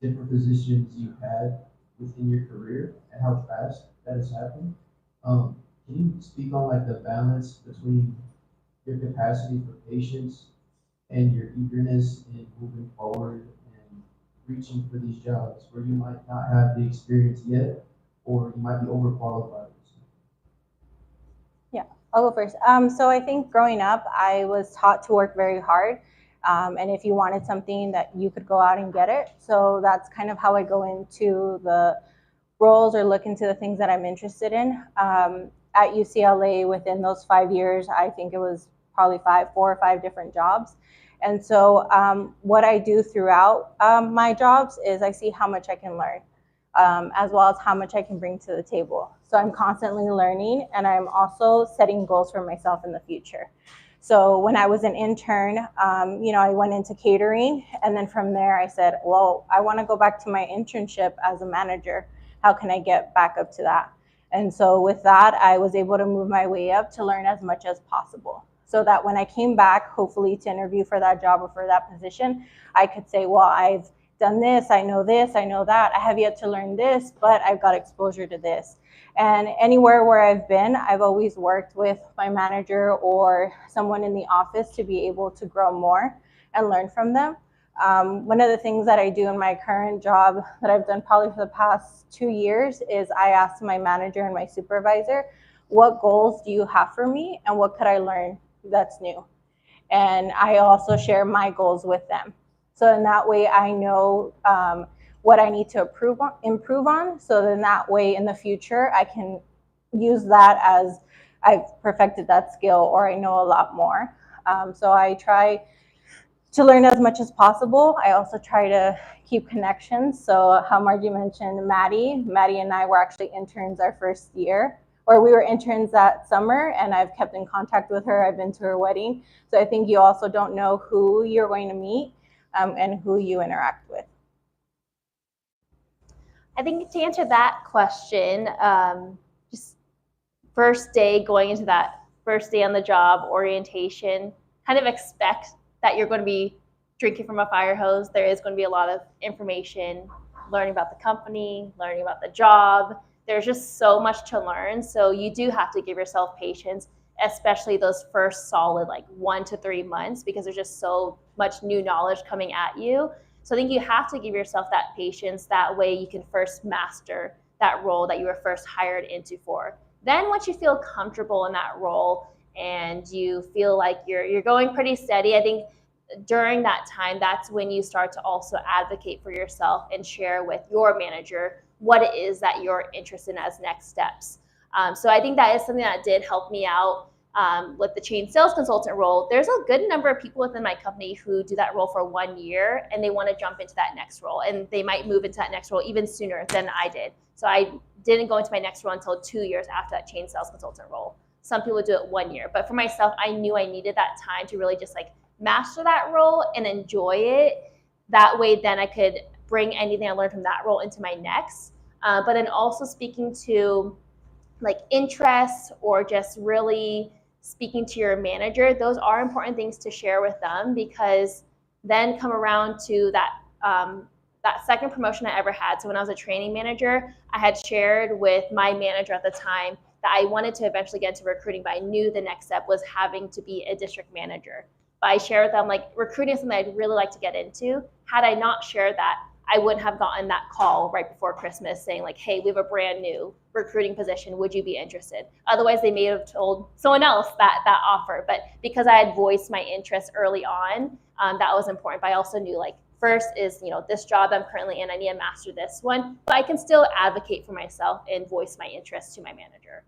different positions you had within your career and how fast that has happened. Can you speak on like the balance between your capacity for patience and your eagerness in moving forward and reaching for these jobs where you might not have the experience yet or you might be overqualified? Yeah, I'll go first. So I think growing up, I was taught to work very hard. And if you wanted something that you could go out and get it. So that's kind of how I go into the roles or look into the things that I'm interested in. At UCLA, within those 5 years, I think it was probably 4 or 5 different jobs. And so what I do throughout my jobs is I see how much I can learn, as well as how much I can bring to the table. So I'm constantly learning, and I'm also setting goals for myself in the future. So when I was an intern, you know, I went into catering, and then from there I said, well, I want to go back to my internship as a manager. How can I get back up to that? And so with that, I was able to move my way up to learn as much as possible, so that when I came back, hopefully to interview for that job or for that position, I could say, well, I've done this, I know that. I have yet to learn this, but I've got exposure to this. And anywhere where I've been, I've always worked with my manager or someone in the office to be able to grow more and learn from them. One of the things that I do in my current job that I've done probably for the past 2 years is I ask my manager and my supervisor, what goals do you have for me and what could I learn that's new? And I also share my goals with them. So in that way, I know what I need to improve on. So then that way in the future, I can use that as I've perfected that skill or I know a lot more. So I try to learn as much as possible. I also try to keep connections. So how Margie mentioned Maddie and I were actually interns our first year, or we were interns that summer, and I've kept in contact with her. I've been to her wedding. So I think you also don't know who you're going to meet and who you interact with. I think to answer that question, just first day going into that first day on the job orientation, kind of expect that you're going to be drinking from a fire hose. There is going to be a lot of information, learning about the company, learning about the job. There's just so much to learn. So you do have to give yourself patience, especially those first solid like 1 to 3 months, because there's just so much new knowledge coming at you. So I think you have to give yourself that patience. That way you can first master that role that you were first hired into for. Then once you feel comfortable in that role and you feel like you're going pretty steady, I think during that time, that's when you start to also advocate for yourself and share with your manager what it is that you're interested in as next steps. So I think that is something that did help me out with the chain sales consultant role. There's a good number of people within my company who do that role for 1 year and they want to jump into that next role, and they might move into that next role even sooner than I did. So I didn't go into my next role until 2 years after that chain sales consultant role. Some people do it 1 year, but for myself, I knew I needed that time to really just like master that role and enjoy it. That way, then I could bring anything I learned from that role into my next. But then also speaking to like interests or just really speaking to your manager, those are important things to share with them, because then come around to that that second promotion I ever had. So when I was a training manager, I had shared with my manager at the time that I wanted to eventually get into recruiting, but I knew the next step was having to be a district manager. But I shared with them like recruiting is something I'd really like to get into. Had I not shared that, I wouldn't have gotten that call right before Christmas saying like, hey, we have a brand new recruiting position. Would you be interested? Otherwise, they may have told someone else that offer. But because I had voiced my interest early on, that was important. But I also knew like first is, this job I'm currently in, I need to master this one. But I can still advocate for myself and voice my interest to my manager.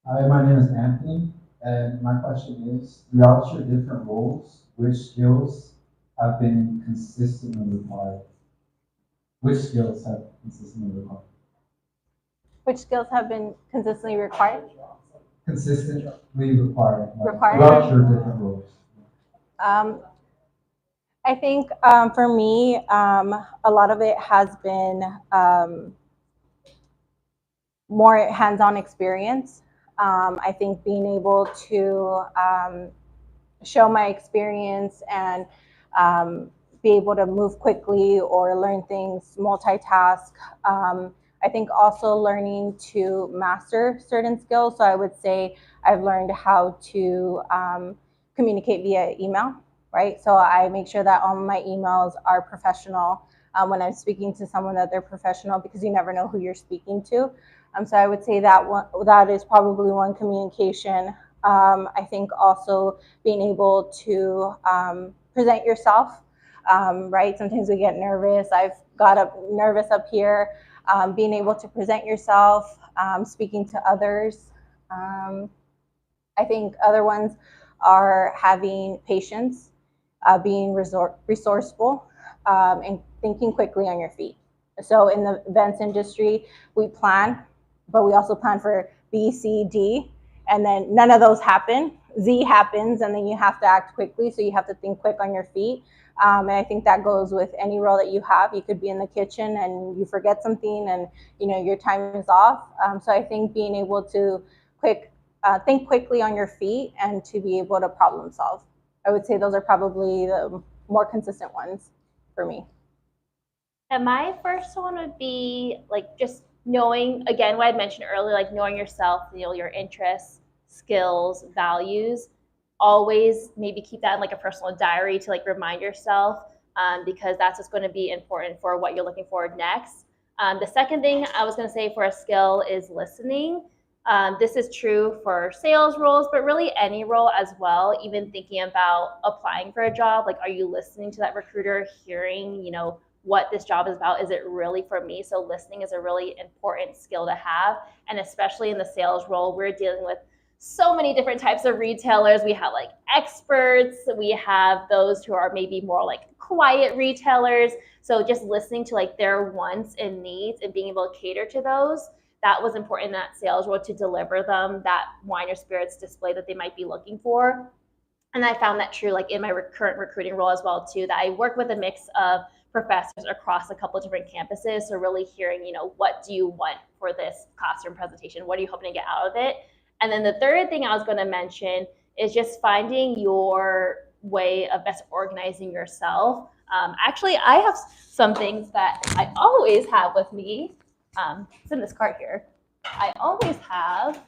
Hi, my name is Anthony, and my question is, throughout your different roles, which skills have been consistently required? Which skills have consistently required? Which skills have been consistently required? Consistently required, Required? throughout your different roles. I think for me, a lot of it has been more hands-on experience. I think being able to show my experience and be able to move quickly or learn things, multitask. I think also learning to master certain skills. So I would say I've learned how to communicate via email, right? So I make sure that all my emails are professional when I'm speaking to someone, that they're professional, because you never know who you're speaking to. So I would say that is probably one communication. I think also being able to present yourself, right? Sometimes we get nervous. I've got nervous up here. Being able to present yourself, speaking to others. I think other ones are having patience, being resourceful, and thinking quickly on your feet. So in the events industry, we plan, but we also plan for B, C, D, and then none of those happen. Z happens, and then you have to act quickly, so you have to think quick on your feet. And I think that goes with any role that you have. You could be in the kitchen and you forget something, and your time is off. So I think being able to think quickly on your feet and to be able to problem solve. I would say those are probably the more consistent ones for me. And my first one would be like just knowing, again, what I mentioned earlier, like knowing yourself, your interests, skills, values. Always maybe keep that in like a personal diary to like remind yourself, because that's what's going to be important for what you're looking for next. The second thing I was going to say for a skill is listening. This is true for sales roles, but really any role as well. Even thinking about applying for a job, like, are you listening to that recruiter, hearing, what this job is about? Is it really for me? So listening is a really important skill to have. And especially in the sales role, we're dealing with so many different types of retailers. We have like experts, we have those who are maybe more like quiet retailers. So just listening to like their wants and needs and being able to cater to those, that was important in that sales role, to deliver them that wine or spirits display that they might be looking for. And I found that true like in my current recruiting role as well too, that I work with a mix of professors across a couple of different campuses. So really hearing, what do you want for this classroom presentation? What are you hoping to get out of it? And then the third thing I was going to mention is just finding your way of best organizing yourself. Actually, I have some things that I always have with me. It's in this cart here. I always have,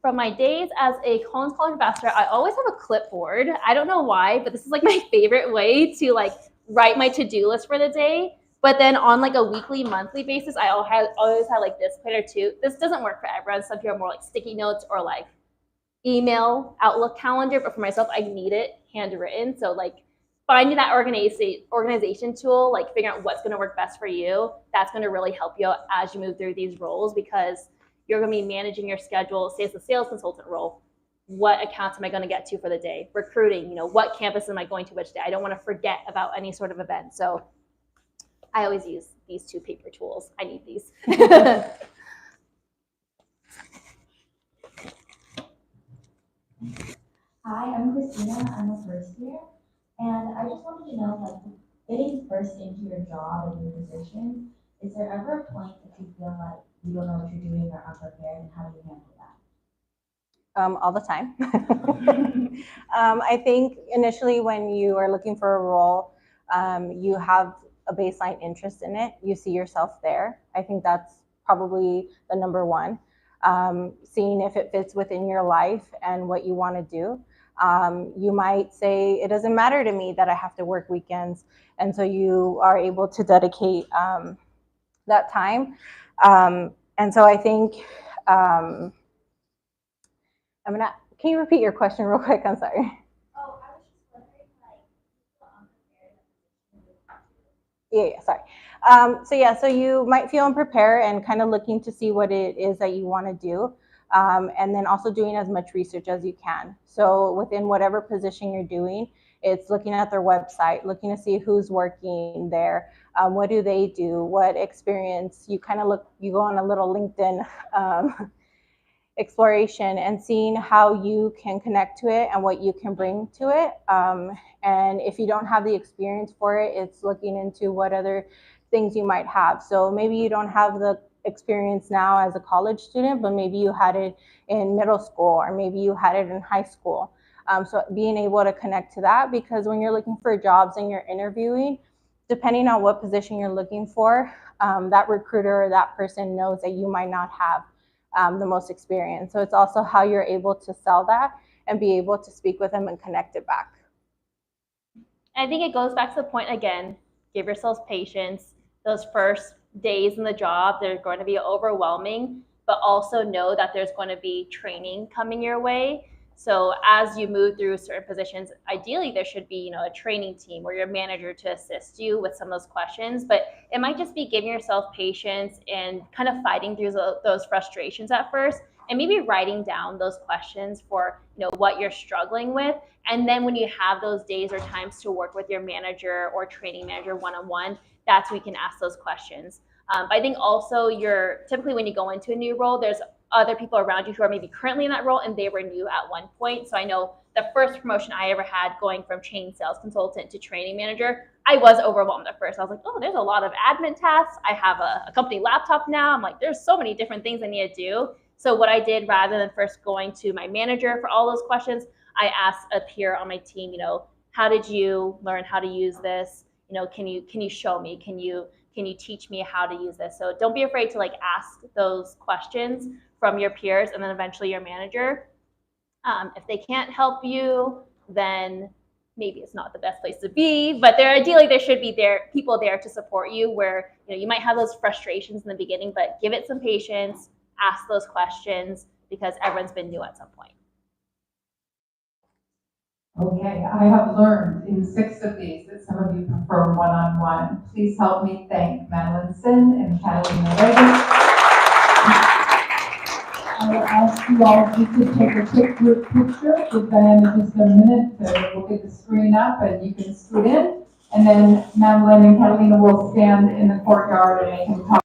from my days as a Collins College ambassador, I always have a clipboard. I don't know why, but this is like my favorite way to like write my to-do list for the day. But then on like a weekly, monthly basis, I always have like this planner too. This doesn't work for everyone. Some people are more like sticky notes or like email, Outlook calendar. But for myself, I need it handwritten. So like finding that organization tool, like figuring out what's going to work best for you, that's going to really help you out as you move through these roles, because you're going to be managing your schedule. Say it's a sales consultant role. What accounts am I going to get to for the day? Recruiting, what campus am I going to which day? I don't want to forget about any sort of event. So I always use these two paper tools. I need these. Hi, I'm Christina. I'm a first year. And I just wanted to know, like, getting first into your job and your position, is there ever a point that you feel like you don't know what you're doing or unprepared, and how do you handle that? All the time. I think initially when you are looking for a role, you have a baseline interest in it. You see yourself there. I think that's probably the number one. Seeing if it fits within your life and what you want to do. You might say, it doesn't matter to me that I have to work weekends. And so you are able to dedicate that time. And so I think, can you repeat your question real quick? I'm sorry. Oh, I was just wondering, like, people unprepared. Yeah, sorry. So you might feel unprepared and kind of looking to see what it is that you want to do. And then also doing as much research as you can. So within whatever position you're doing, it's looking at their website, looking to see who's working there, what do they do, what experience. You kind of you go on a little LinkedIn exploration and seeing how you can connect to it and what you can bring to it. And if you don't have the experience for it, it's looking into what other things you might have. So maybe you don't have the experience now as a college student, but maybe you had it in middle school, or maybe you had it in high school. So being able to connect to that, because when you're looking for jobs and you're interviewing, depending on what position you're looking for, that recruiter or that person knows that you might not have the most experience. So it's also how you're able to sell that and be able to speak with them and connect it back. I think it goes back to the point again, give yourselves patience. Those first days in the job, they're going to be overwhelming, but also know that there's going to be training coming your way. So as you move through certain positions, ideally there should be, a training team or your manager to assist you with some of those questions. But it might just be giving yourself patience and kind of fighting through those frustrations at first, and maybe writing down those questions for what you're struggling with. And then when you have those days or times to work with your manager or training manager one-on-one, that's when you can ask those questions. But I think also typically when you go into a new role, there's other people around you who are maybe currently in that role and they were new at one point. So I know the first promotion I ever had, going from chain sales consultant to training manager, I was overwhelmed at first. I was like, oh, there's a lot of admin tasks. I have a company laptop now. I'm like, there's so many different things I need to do. So what I did, rather than first going to my manager for all those questions, I asked a peer on my team, how did you learn how to use this? Can you show me? Can you teach me how to use this? So don't be afraid to ask those questions from your peers and then eventually your manager. If they can't help you, then maybe it's not the best place to be, but ideally there should be people there to support you, where you might have those frustrations in the beginning, but give it some patience, ask those questions, because everyone's been new at some point. Okay, I have learned in 6 of these that some of you prefer one-on-one. Please help me thank Madeline Sin and Catalina Reyes. I will ask you all just to take a quick group picture. Give Diana just a minute we'll get the screen up and you can scoot in. And then Madeline and Catalina will stand in the courtyard and they can talk.